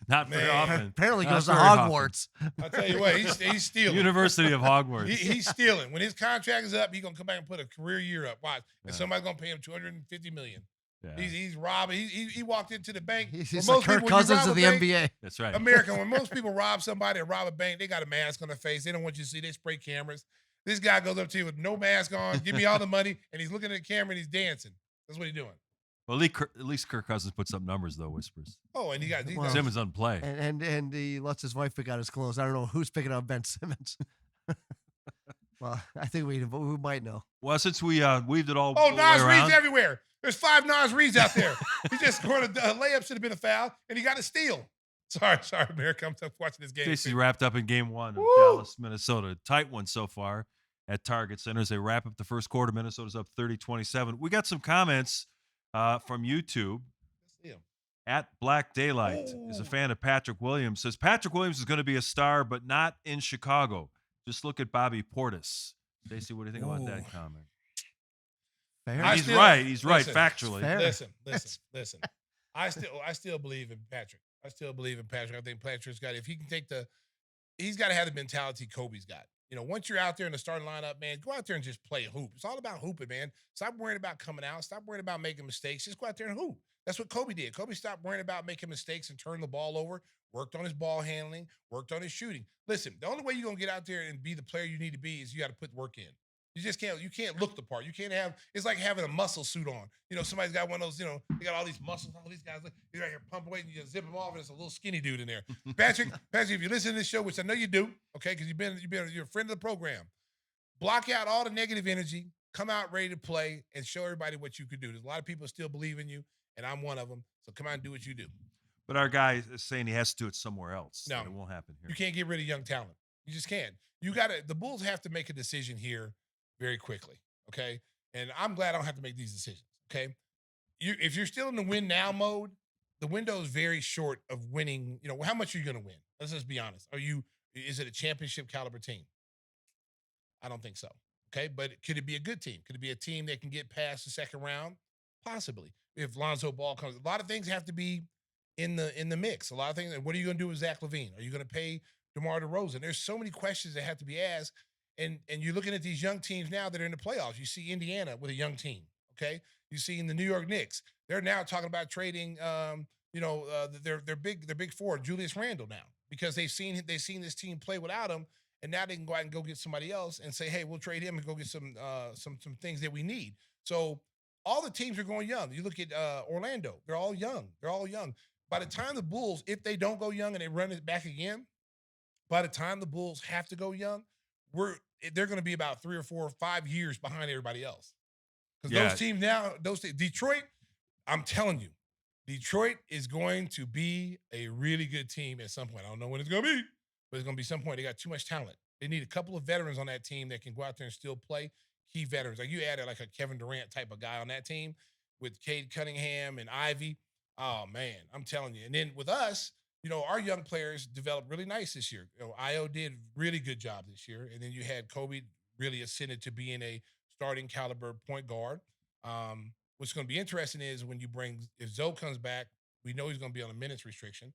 Not very often. Apparently Not goes to very Hogwarts. I'll tell you what, he's stealing. University of Hogwarts. He's stealing. When his contract is up, he's gonna come back and put a career year up. Watch. And somebody's gonna pay him $250 million. Yeah. He's robbing. He walked into the bank. He's the Kirk Cousins of the NBA. That's right. America, when most people rob somebody or rob a bank, they got a mask on their face. They don't want you to see. They spray cameras. This guy goes up to you with no mask on, give me all the money, and he's looking at the camera and he's dancing. That's what he's doing. Well, at least Kirk Cousins puts up numbers, though, Whispers. Oh, and Simmons doesn't play. And he lets his wife pick out his clothes. I don't know who's picking out Ben Simmons. Well, I think we might know. Well, since we weaved it all Nas Reed's everywhere. There's 5 Nas Reeds out there. He just scored a layup, should have been a foul, and he got a steal. Sorry, America. I'm watching this game. Stacey wrapped up in game 1 of Dallas, Minnesota. Tight one so far at Target Center as they wrap up the first quarter. Minnesota's up 30-27. We got some comments from YouTube. At Black Daylight is a fan of Patrick Williams. Says Patrick Williams is going to be a star, but not in Chicago. Just look at Bobby Portis. Stacey, what do you think about that comment? Fair. He's right, factually. Listen. I still believe in Patrick. I think Patrick's got, if he can he's got to have the mentality Kobe's got. Once you're out there in the starting lineup, man, go out there and just play hoop. It's all about hooping, man. Stop worrying about coming out. Stop worrying about making mistakes. Just go out there and hoop. That's what Kobe did. Kobe stopped worrying about making mistakes and turning the ball over, worked on his ball handling, worked on his shooting. Listen, the only way you're going to get out there and be the player you need to be is you got to put work in. You can't look the part. You can't it's like having a muscle suit on. Somebody's got one of those, they got all these muscles, all these guys, he's right here pumping weight and you zip them off and it's a little skinny dude in there. Patrick, if you listen to this show, which I know you do, okay, because you're a friend of the program, block out all the negative energy, come out ready to play and show everybody what you could do. There's a lot of people still believe in you, and I'm one of them. So come out and do what you do. But our guy is saying he has to do it somewhere else. No, it won't happen here. You can't get rid of young talent. You just can't. The Bulls have to make a decision here very quickly, okay? And I'm glad I don't have to make these decisions, okay? If you're still in the win now mode, the window is very short of winning. How much are you going to win? Let's just be honest. Is it a championship caliber team? I don't think so, okay? But could it be a good team? Could it be a team that can get past the second round? Possibly. If Lonzo Ball comes, a lot of things have to be in the mix. A lot of things. And what are you going to do with Zach LaVine? Are you going to pay DeMar DeRozan. There's so many questions that have to be asked. And you're looking at these young teams now that are in the playoffs. You see Indiana with a young team, okay? You see in the New York Knicks, they're now talking about trading, their big four, Julius Randle now, because they've seen this team play without him, and now they can go out and go get somebody else and say, hey, we'll trade him and go get some things that we need. So all the teams are going young. You look at Orlando; they're all young. By the time the Bulls, if they don't go young and they run it back again, by the time the Bulls have to go young, they're going to be about 3 or 4 or 5 years behind everybody else. Because those teams now, Detroit, I'm telling you, Detroit is going to be a really good team at some point. I don't know when it's going to be, but it's going to be some point. They got too much talent. They need a couple of veterans on that team that can go out there and still play. Key veterans. Like you added like a Kevin Durant type of guy on that team with Cade Cunningham and Ivy. Oh, man, I'm telling you. And then with us, our young players developed really nice this year. Io did really good job this year. And then you had Kobe really ascended to being a starting caliber point guard. What's going to be interesting is when if Zoe comes back, we know he's going to be on a minutes restriction.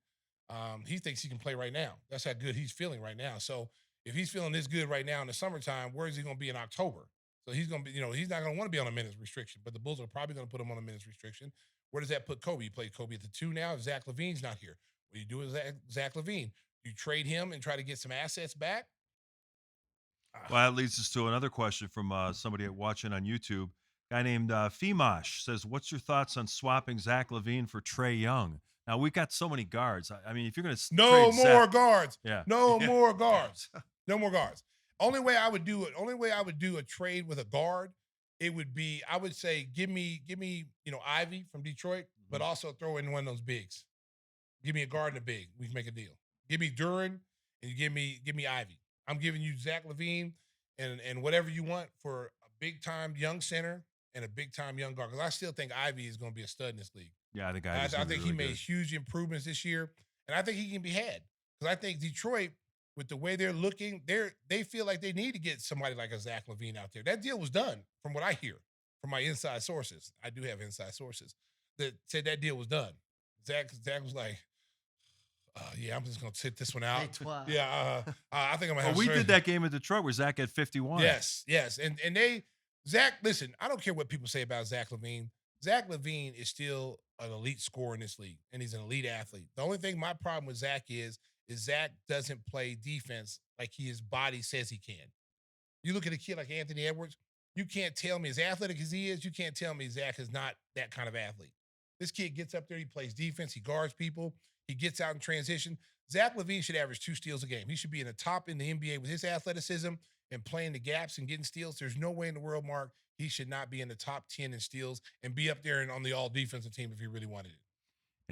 He thinks he can play right now. That's how good he's feeling right now. So if he's feeling this good right now in the summertime, where is he going to be in October? So he's going to be, he's not going to want to be on a minutes restriction, but the Bulls are probably going to put him on a minutes restriction. Where does that put Kobe? You play Kobe at the 2 now. Zach LaVine's not here. What do you do with Zach LaVine? You trade him and try to get some assets back? Well, that leads us to another question from somebody watching on YouTube. Guy named Femosh says, what's your thoughts on swapping Zach LaVine for Trae Young? Now, we've got so many guards. I mean, if you're going to No more guards. Yeah. No more guards. No more guards. Only way I would do a trade with a guard, it would be, I would say, give me, Ivy from Detroit, but also throw in one of those bigs. Give me a guard and a big. We can make a deal. Give me Dune and give me Ivy. I'm giving you Zach LaVine and whatever you want for a big-time young center and a big-time young guard. Because I still think Ivy is going to be a stud in this league. Yeah, I think he made huge improvements this year, and I think he can be had. Because I think Detroit, with the way they're looking, they feel like they need to get somebody like a Zach LaVine out there. That deal was done, from what I hear, from my inside sources. I do have inside sources that said that deal was done. Zach was like, yeah, I'm just going to sit this one out. Yeah, I think I'm going to have we did that game in Detroit where Zach had 51. Yes. And Zach, listen, I don't care what people say about Zach LaVine. Zach LaVine is still an elite scorer in this league, and he's an elite athlete. The only thing my problem with Zach is Zach doesn't play defense like his body says he can. You look at a kid like Anthony Edwards, you can't tell me, as athletic as he is, you can't tell me Zach is not that kind of athlete. This kid gets up there, he plays defense, he guards people, he gets out in transition. Zach LaVine should average 2 steals a game. He should be in the top in the NBA with his athleticism and playing the gaps and getting steals. There's no way in the world, Mark, he should not be in the top 10 in steals and be up there and on the all-defensive team if he really wanted it.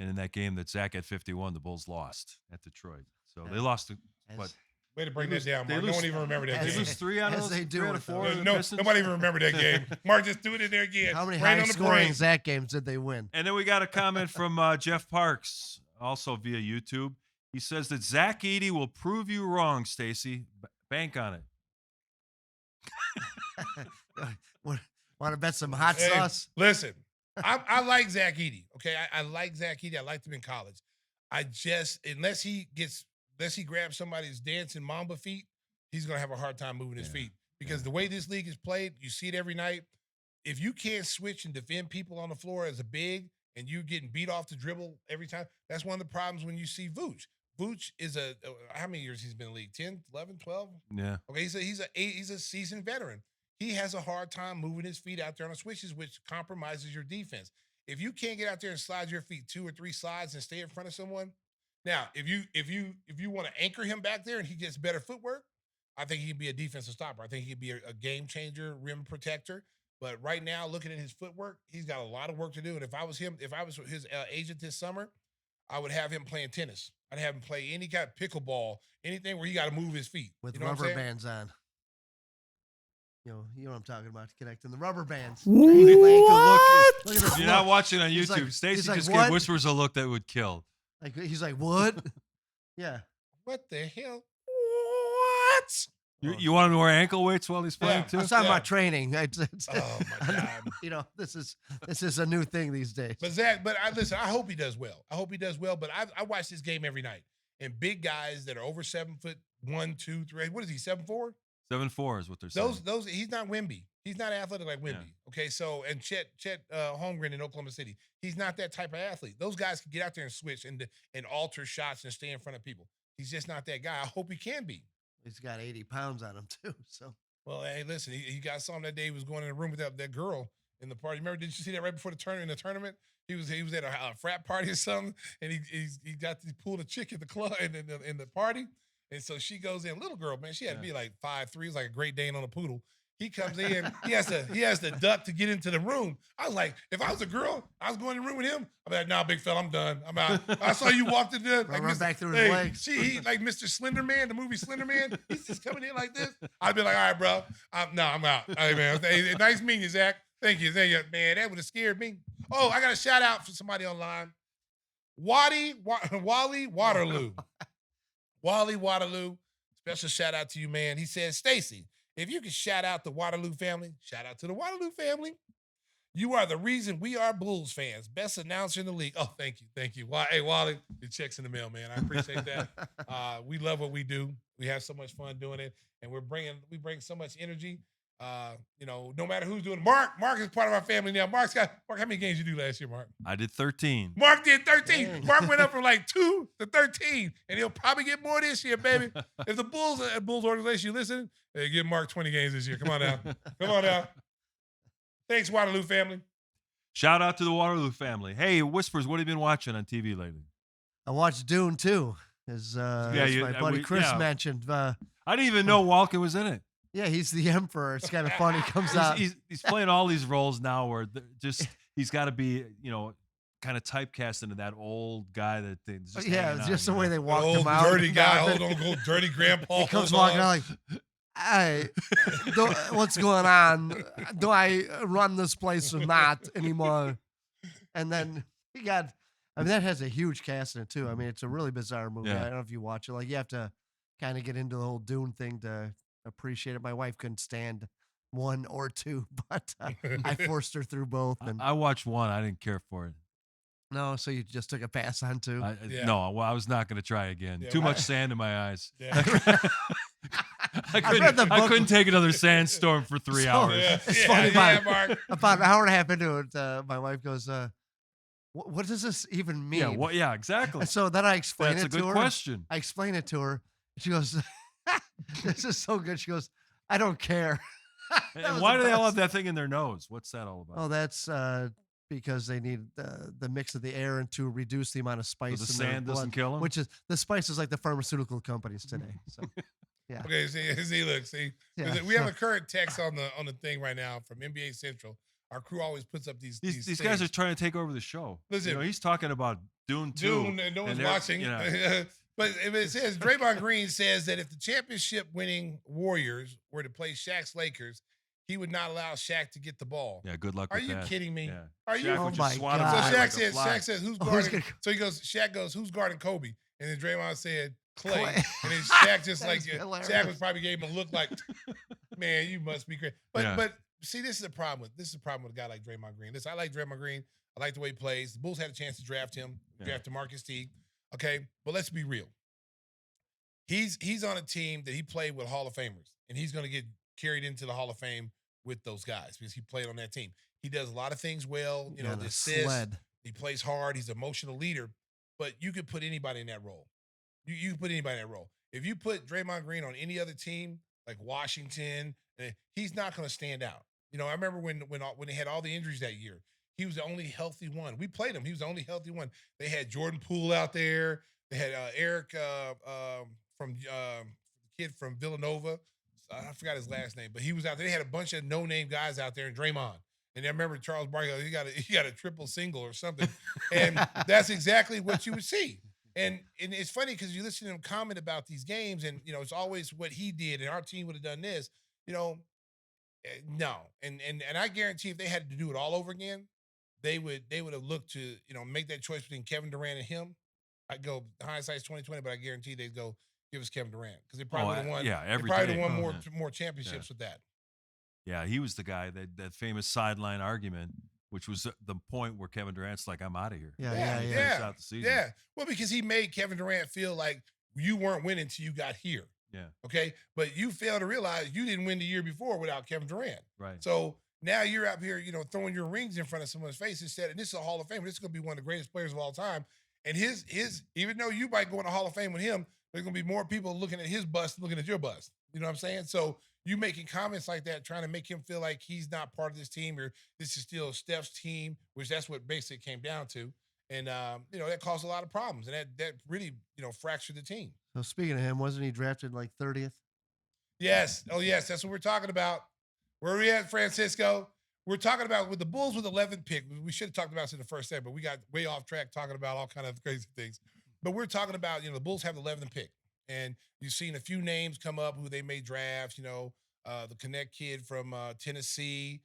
And in that game that Zach had 51, the Bulls lost at Detroit. So they lost what? Way to break that down, Mark. No one even remember that game. They lose 3 out of those 4. Nobody even remember that game. Mark just threw it in there again. How many high-scoring Zach games did they win? And then we got a comment from Jeff Parks, also via YouTube. He says that Zach Edey will prove you wrong, Stacey. Bank on it. Want to bet some hot sauce? Listen, I like Zach Edey. Okay, I like Zach Edey. I liked him in college. I just unless he grabs somebody's dancing Mamba feet, he's gonna have a hard time moving his feet because the way this league is played, you see it every night. If you can't switch and defend people on the floor as a big, and you getting beat off the dribble every time, that's one of the problems when you see Vooch. Vooch is how many years he's been in the league? 10, 11, 12? Yeah. Okay, he's a seasoned veteran. He has a hard time moving his feet out there on the switches, which compromises your defense. If you can't get out there and slide your feet 2 or 3 slides and stay in front of someone, now if you want to anchor him back there and he gets better footwork, I think he can be a defensive stopper. I think he can be a game changer, rim protector. But right now, looking at his footwork, he's got a lot of work to do. And if I was his agent this summer, I would have him playing tennis. I'd have him play any kind of pickleball, anything where he got to move his feet with rubber bands on. You know what I'm talking about, connecting the rubber bands. What? Look at You're not watching on YouTube. Stacey just gave Whispers a look that would kill. Like he's like, what? Yeah. What the hell? What? You want him to wear ankle weights while he's playing too? I'm talking about training. Oh my God! This is a new thing these days. But Zach, listen. I hope he does well. But I watch this game every night, and big guys that are over 7'1", 2, 3. What is he? 7'4"? 7'4" is what they're saying. Those he's not Wemby. He's not athletic like Wemby. Yeah. Okay, so and Chet Holmgren in Oklahoma City, he's not that type of athlete. Those guys can get out there and switch and alter shots and stay in front of people. He's just not that guy. I hope he can be. He's got 80 pounds on him too. So well, hey, listen, he got something that day. He was going in the room with that girl in the party. Remember? Did you see that right before the tournament? In the tournament, he was at a frat party or something, and he pulled a chick at the club in the party. And so she goes in, little girl, man. She had to be like 5'3". It was like a Great Dane on a poodle. He comes in, he has to duck to get into the room. I was like, if I was a girl, I was going in the room with him. I'd be like, nah, big fella, I'm done. I'm out. I saw you walk in there. Like run back through his legs. He like Mr. Slender Man, the movie Slender Man. He's just coming in like this. I'd be like, all right, bro. I'm out. Hey, man. Hey, nice meeting you, Zach. Thank you. Man, that would have scared me. Oh, I got a shout out for somebody online. Wally Waterloo. Wally Waterloo. Special shout out to you, man. He says, Stacey, if you could shout out the Waterloo family, shout out to the Waterloo family. You are the reason we are Bulls fans. Best announcer in the league. Oh, thank you. Hey, Wally, your check's in the mail, man. I appreciate that. We love what we do. We have so much fun doing it, and we bring so much energy. No matter who's doing it. Mark is part of our family now. Mark, how many games you do last year, Mark? I did 13. Mark did 13. Dang. Mark went up from like 2 to 13, and he'll probably get more this year, baby. If the Bulls organization, you listen, hey, give Mark 20 games this year. Come on now. Thanks, Waterloo family. Shout out to the Waterloo family. Hey, Whispers, what have you been watching on TV lately? I watched Dune too. As my buddy Chris mentioned. I didn't even know Walken was in it. Yeah, he's the emperor. It's kind of funny. He comes out. He's playing all these roles now where he's got to be, kind of typecast into that old guy that they just it's just the way they walk old him out. Dirty guy. Hold on, go dirty grandpa. He comes walking out like, hey, what's going on? Do I run this place or not anymore? And then that has a huge cast in it too. I mean, it's a really bizarre movie. Yeah. I don't know if you watch it. Like, you have to kind of get into the whole Dune thing to appreciate it. My wife couldn't stand 1 or 2, but I forced her through both. And I watched 1. I didn't care for it. no, so you just took a pass on 2. No, I was not going to try again. Yeah, Too much sand in my eyes. Yeah. I couldn't take another sandstorm for 3 hours. It's funny. Mark. About an hour and a half into it, my wife goes, what does this even mean? Yeah, exactly. So then I explain That's it a to good her. question. I explain it to her. She goes, this is so good. She goes, I don't care. And why do they all have that thing in their nose? What's that all about? Oh, that's because they need the mix of the air and to reduce the amount of spice. So the in their sand blood, doesn't kill them? Which is the spice is like the pharmaceutical companies today. So yeah. Okay, see. Yeah, We have a current text on the thing right now from NBA Central. Our crew always puts up these These guys are trying to take over the show. Listen, he's talking about Dune 2. and no one's they're- watching. But it says Draymond Green says that if the championship-winning Warriors were to play Shaq's Lakers, he would not allow Shaq to get the ball. Yeah, good luck Are with you that. kidding me? Yeah. Are you? Shaq Oh would my just swat him God. So by Shaq like a says, fly. who's Oh, guarding? So Shaq goes, who's guarding Kobe? And then Draymond said, Clay. Clay. And then Shaq just like, That's hilarious. Shaq was probably gave him a look like, man, you must be great. But see, this is a problem with a guy like Draymond Green. Listen, I like Draymond Green. I like the way he plays. The Bulls had a chance to draft him, draft DeMarcus Teague. Okay, but let's be real. He's on a team that he played with Hall of Famers, and he's going to get carried into the Hall of Fame with those guys because he played on that team. He does a lot of things well. You know, the assists. He plays hard. He's an emotional leader. But you could put anybody in that role. You put anybody in that role. If you put Draymond Green on any other team, like Washington, he's not going to stand out. You know, I remember when they had all the injuries that year, he was the only healthy one. We played him. He was the only healthy one. They had Jordan Poole out there. They had Eric from the kid from Villanova. I forgot his last name, but he was out there. They had a bunch of no-name guys out there, and Draymond. And I remember Charles Barkley, he got a triple single or something. And that's exactly what you would see. And it's funny because you listen to him comment about these games, and you know, it's always what he did, and our team would have done this. You know, no. And I guarantee if they had to do it all over again, they would have looked to, you know, make that choice between Kevin Durant and him. I'd go hindsight's 2020, but I guarantee they'd go give us Kevin Durant because they probably would have won. Every they probably day. would have won more championships with that. Yeah, he was the guy that famous sideline argument which was the point where Kevin Durant's like, I'm out of here. Yeah. Finish out the season. Yeah. Well, because he made Kevin Durant feel like you weren't winning until you got here. Yeah. Okay. But you fail to realize you didn't win the year before without Kevin Durant. Right. So now you're up here, throwing your rings in front of someone's face and this is a Hall of Fame. This is going to be one of the greatest players of all time. And his, even though you might go in the Hall of Fame with him, there's going to be more people looking at his bust, looking at your bust. You know what I'm saying? So you making comments like that, trying to make him feel like he's not part of this team or this is still Steph's team, which that's what basically came down to. And, that caused a lot of problems. And that really, fractured the team. So speaking of him, wasn't he drafted like 30th? Yes. Oh, yes. That's what we're talking about. Where are we at, Francisco? We're talking about with the Bulls with 11th pick. We should have talked about this in the first segment, but we got way off track talking about all kind of crazy things. But we're talking about, the Bulls have the 11th pick. And you've seen a few names come up who they may draft, the Connect kid from Tennessee.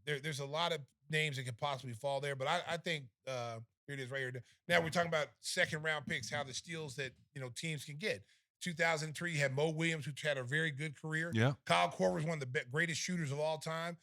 There's a lot of names that could possibly fall there. But I think here it is right here. Now we're talking about second-round picks, how the steals that, teams can get. 2003 had Mo Williams, who had a very good career. Yeah. Kyle Korver was one of the greatest shooters of all time.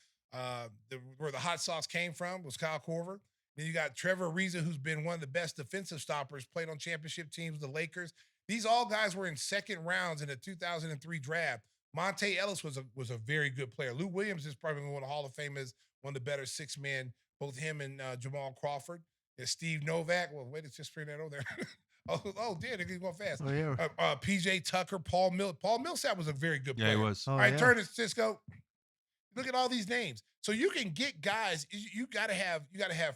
Where the hot sauce came from was Kyle Korver. Then you got Trevor Ariza, who's been one of the best defensive stoppers, played on championship teams with the Lakers. These all guys were in second rounds in the 2003 draft. Monte Ellis was a very good player. Lou Williams is probably one of the Hall of Fame as one of the better six men, both him and Jamal Crawford. There's Steve Novak. Well, wait, it's just bring that over there. Damn, they're going fast. Oh, yeah. PJ Tucker, Paul Millsap was a very good player. Yeah, he was. Oh, All right, yeah. turn to Cisco. Look at all these names. So you can get guys. You gotta have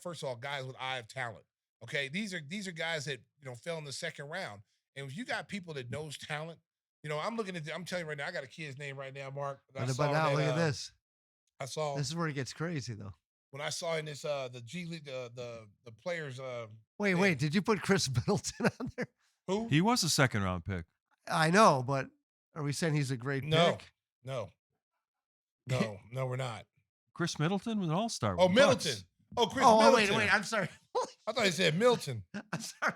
first of all guys with eye of talent. Okay, these are guys that fell in the second round. And if you got people that knows talent, I'm telling you right now, I got a kid's name right now, Mark. But now look at this. I saw This is where it gets crazy, though. when I saw in this the G League the players. Wait, did you put Chris Middleton on there? Who? He was a second round pick. I know, but are we saying he's a great pick? No, we're not. Chris Middleton was an all-star. Oh, with the Middleton. Bucks. Oh, Chris Oh, Middleton. wait, I'm sorry. I thought he said Milton. I'm sorry.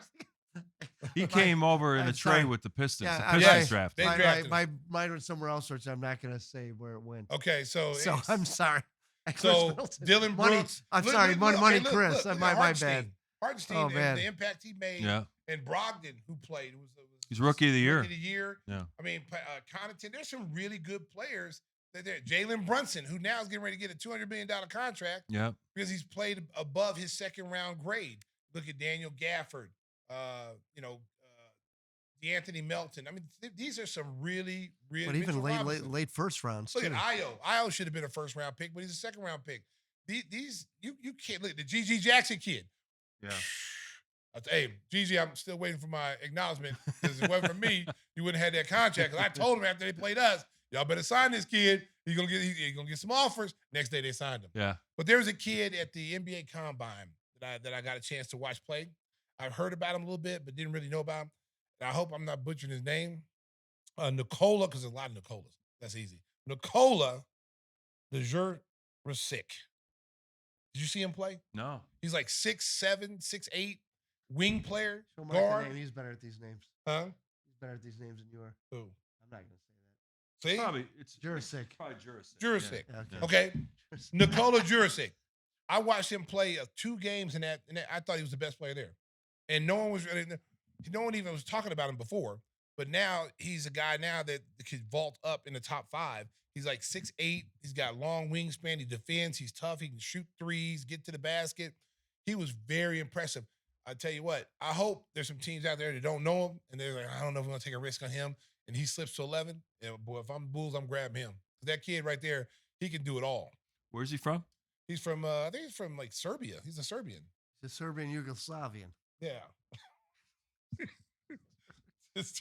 He came over in I'm a sorry. trade with the Pistons. Yeah, the I'm Pistons sorry. drafted. They My drafted mind went somewhere else, which I'm not going to say where it went. Okay, so I'm sorry. Chris So Middleton. Dylan Money. Brooks. I'm Look, sorry, look, money, look, Chris. look, my Hartenstein. bad. Hartenstein Oh, and man. the impact he made. Yeah. And Brogdon, who played, was He's rookie of the year. Rookie of the year. Yeah. I mean, Connaughton. There's some really good players. There. Jalen Brunson, who now is getting ready to get a $200 million contract. Yeah. Because he's played above his second round grade. Look at Daniel Gafford. D'Anthony Melton. I mean, these are some really, really. But even Mitchell Robinson. late first rounds. Look too. at Io. Io should have been a first round pick, but he's a second round pick. These you can't look at the Gigi Jackson kid. Yeah. Hey, Gigi, I'm still waiting for my acknowledgement because if it wasn't for me, you wouldn't have had that contract. Because I told him after they played us, y'all better sign this kid. He's gonna get some offers. Next day they signed him. Yeah. But there was a kid at the NBA Combine that I got a chance to watch play. I've heard about him a little bit, but didn't really know about him. And I hope I'm not butchering his name. Nikola, because there's a lot of Nicolas. That's easy. Nikola Djurisic. Did you see him play? No. He's like 6'7", 6'8", wing player, Show Mike the guard. name. He's better at these names. Huh? He's better at these names than you are. Who? I'm not going to say See? Probably it's Jurisic. Probably Jurisic. Jurisic. that. Yeah, Okay. Nikola Djurisic. I watched him play 2 games in that, I thought he was the best player there. And no one even was talking about him before. But now he's a guy now that could vault up in the top 5. He's like 6'8". He's got long wingspan. He defends. He's tough. He can shoot threes, get to the basket. He was very impressive. I tell you what, I hope there's some teams out there that don't know him, and they're like, I don't know if we're going to take a risk on him, and he slips to 11. Yeah, boy, if I'm the Bulls, I'm grabbing him. That kid right there, he can do it all. Where's he from? He's from, I think he's from like Serbia. He's a Serbian. He's a Serbian Yugoslavian. Yeah.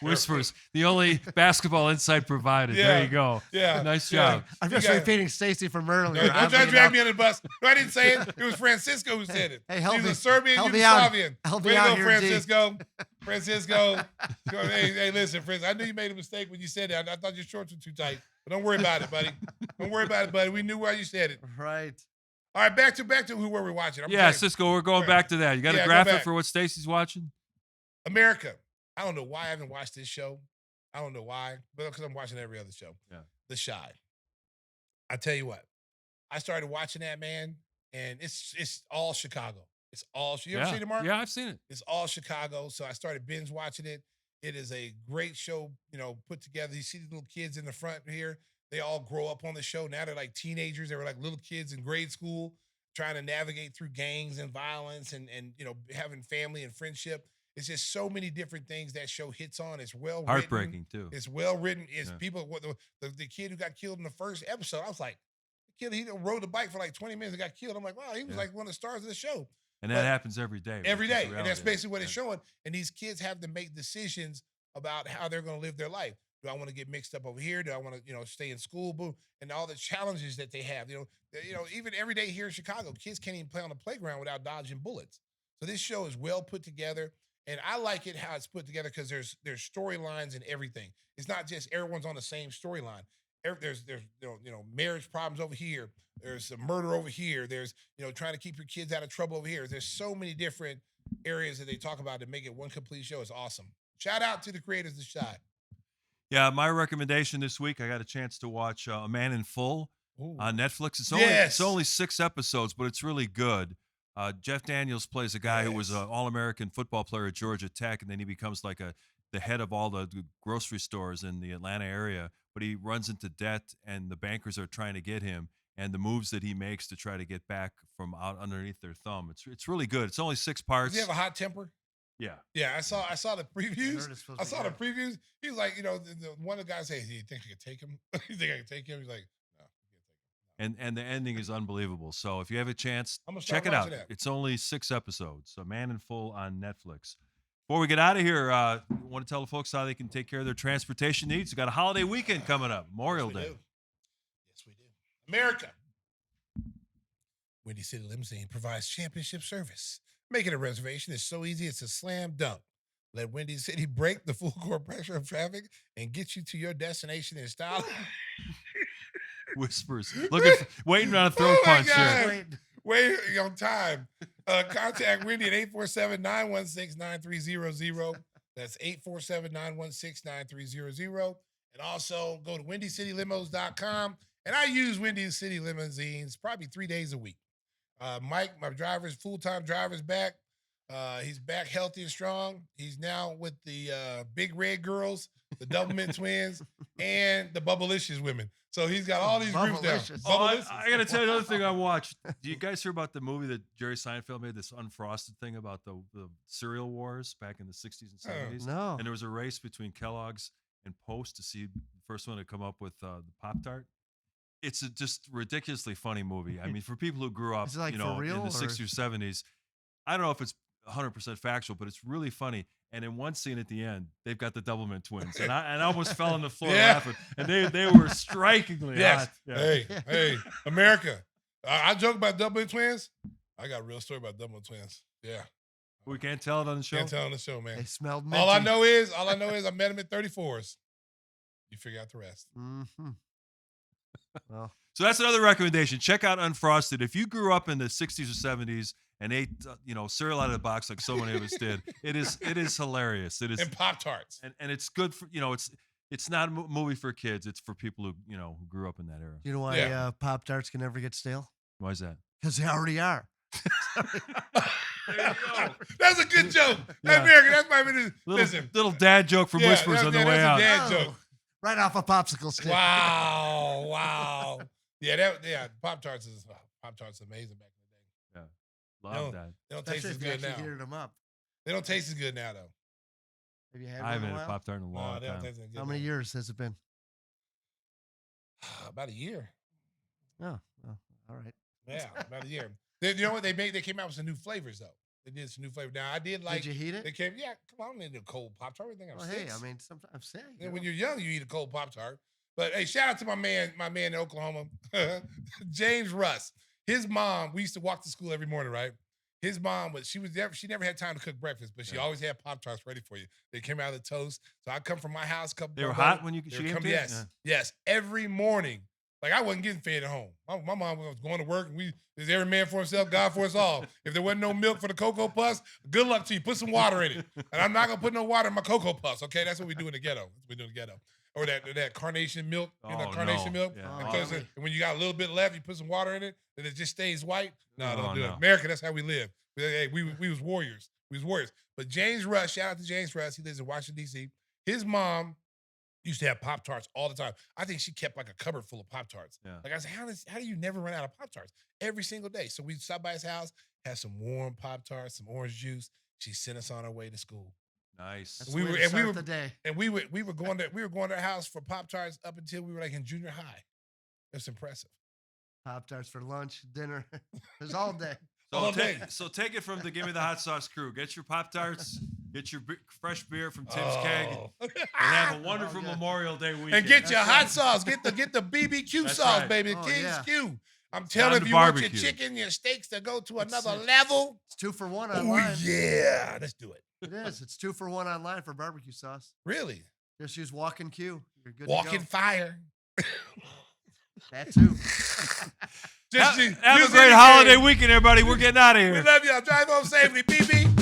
Whispers, the only basketball insight provided. Yeah. There you go. Yeah. Nice Yeah. job. I'm just You got- repeating Stacy from earlier. Don't try oddly to drag enough. me under the bus. No, I didn't say it. It was Francisco who said it. Hey, help He was me. a Serbian Help me out. Yugoslavian. Help Way me to out go, here, Francisco. Francisco. Hey, listen, Francis. I knew you made a mistake when you said that. I thought your shorts were too tight. But don't worry about it, buddy. Don't worry about it, buddy. We knew why you said it. Right. All right, back to who were we watching? I'm Yeah, telling you. Cisco, we're going Right. back to that. You got Yeah, a go graphic back. for what Stacy's watching? America. I don't know why I haven't watched this show. I don't know why, but because I'm watching every other show. Yeah. The Shy. I tell you what, I started watching that, man, and it's all Chicago. It's all. You ever Yeah. seen it, Mark? Yeah, I've seen it. It's all Chicago. So I started binge watching it. It is a great show, put together. You see the little kids in the front here. They all grow up on the show. Now they're like teenagers. They were like little kids in grade school trying to navigate through gangs and violence and having family and friendship. It's just so many different things that show hits on. It's well written. Heartbreaking too. It's well written. It's people. The kid who got killed in the first episode, I was like, the kid, he rode the bike for like 20 minutes and got killed. I'm like, wow, he was like one of the stars of the show. And that happens every day. Every day. And that's basically what it's showing. And these kids have to make decisions about how they're going to live their life. Do I want to get mixed up over here? Do I want to, stay in school? Boom. And all the challenges that they have. Even every day here in Chicago, kids can't even play on the playground without dodging bullets. So this show is well put together. And I like it how it's put together because there's storylines and everything. It's not just everyone's on the same storyline. There's marriage problems over here. There's a murder over here. There's trying to keep your kids out of trouble over here. There's so many different areas that they talk about to make it one complete show. It's awesome. Shout out to the creators of the shot. Yeah, my recommendation this week, I got a chance to watch A Man in Full on Netflix. It's only 6 episodes, but it's really good. Jeff Daniels plays a guy who was an All-American football player at Georgia Tech, and then he becomes like the head of all the grocery stores in the Atlanta area. But he runs into debt, and the bankers are trying to get him, and the moves that he makes to try to get back from out underneath their thumb. It's really good. It's only 6 parts. Does he have a hot temper? Yeah. Yeah, I saw the previews. I saw the previews. He was like, the one of the guys say, "Do you think I could take him? You think I could take him?" He's like, "No, you can't take him." And the ending is unbelievable. So if you have a chance, I'm gonna check start it out. watching that. It's only 6 episodes. So Man in Full on Netflix. Before we get out of here, want to tell the folks how they can take care of their transportation needs. We got a holiday weekend coming up, Memorial Day. Yes, we do. America. Windy City Limousine provides championship service. Making a reservation is so easy, it's a slam dunk. Let Windy City break the full court pressure of traffic and get you to your destination in style. Whispers. Waiting around a throat punch here. Wait on time. Contact Wendy at 847-916-9300. That's 847-916-9300. And also go to WindyCityLimos.com. And I use Windy City Limousines probably 3 days a week. Mike, my full-time driver's back. He's back healthy and strong. He's now with the Big Red Girls, the Doublemint Twins, and the Bubblicious women. So he's got all these groups now. I got to tell you another thing I watched. Do you guys hear about the movie that Jerry Seinfeld made, this Unfrosted thing about the cereal wars back in the 60s and 70s? No. And there was a race between Kellogg's and Post to see the first one to come up with the Pop-Tart. It's a just ridiculously funny movie. I mean, for people who grew up, Is it like in for real, the 60s or 70s, I don't know if it's 100% factual, but it's really funny. And in one scene at the end, they've got the Doublemint Twins, and I almost fell on the floor laughing. And they were strikingly hot. Yeah. Hey, America! I joke about Doublemint Twins. I got a real story about Doublemint Twins. Yeah, we can't tell it on the show. Can't tell it on the show, man. They smelled minty. All I know is I met them at 34s. You figure out the rest. Mm-hmm. Well, so that's another recommendation. Check out Unfrosted. If you grew up in the 60s or 70s and ate cereal out of the box like so many of us did, it is hilarious. It is, and Pop-Tarts. And it's good for it's not a movie for kids. It's for people who who grew up in that era. You know why Pop-Tarts can never get stale? Why is that? Because they already are. There you go. That's a good joke. Yeah. America, that's my little dad joke from Whispers on the way out. That's a dad joke. Right off a popsicle stick. Wow. Yeah, Pop-Tarts is amazing back in the day. Yeah. Love that. They don't taste as good now. Heated them up. They don't taste as good now, though. Have you had I haven't one in a had a while? Pop-Tart in a long time. How many years has it been? About a year. Oh, all right. Yeah, about a year. You know what they made? They came out with some new flavors, though. They did some new flavors. Now, I did like. Did you heat it? They came, come on, I don't need a cold Pop-Tart. Everything I'm Hey, I mean, sometimes I'm saying. Yeah, when you're young, you eat a cold Pop-Tart. But hey, shout out to my man in Oklahoma, James Russ. His mom, we used to walk to school every morning, right? His mom she never had time to cook breakfast, but she always had Pop-Tarts ready for you. They came out of the toast. So I come from my house. They were hot when she came to Yes, yes, every morning. Like I wasn't getting fed at home. My mom was going to work, and there's every man for himself, God for us all. If there wasn't no milk for the Cocoa Puffs, good luck to you. Put some water in it. And I'm not gonna put no water in my Cocoa Puffs. Okay, that's what we do in the ghetto. That's what we do in the ghetto. or that carnation milk, Oh, carnation no. milk. Yeah. Because when you got a little bit left, you put some water in it, and it just stays white. No, Oh, don't do it. no. America, that's how we live. We was warriors. We was warriors. But James Russ, shout out to James Russ. He lives in Washington, D.C. His mom used to have Pop-Tarts all the time. I think she kept like a cupboard full of Pop-Tarts. Yeah. Like I said, how do you never run out of Pop-Tarts? Every single day. So we stopped by his house, had some warm Pop-Tarts, some orange juice. She sent us on our way to school. Nice. That's the day. And we were going to their house for Pop-Tarts up until we were like in junior high. It's impressive. Pop-Tarts for lunch, dinner. It was all day. So take it from the Gimme the Hot Sauce crew. Get your Pop-Tarts, get your fresh beer from Tim's Keg, and have a wonderful Memorial Day weekend. And get your hot sauce. Get the BBQ sauce, right. baby. The King's Q. I'm telling Down if to you want your barbecue. chicken, your steaks to go to another level. It's 2 for 1 Oh, online. yeah. Let's do it. It is. It's 2 for 1 online for barbecue sauce. Really? Just use Walk-in Q. You're good Walk to in go. fire. That too. Have a great holiday weekend, everybody. We're getting out of We here. love y'all. Drive home safely, BB.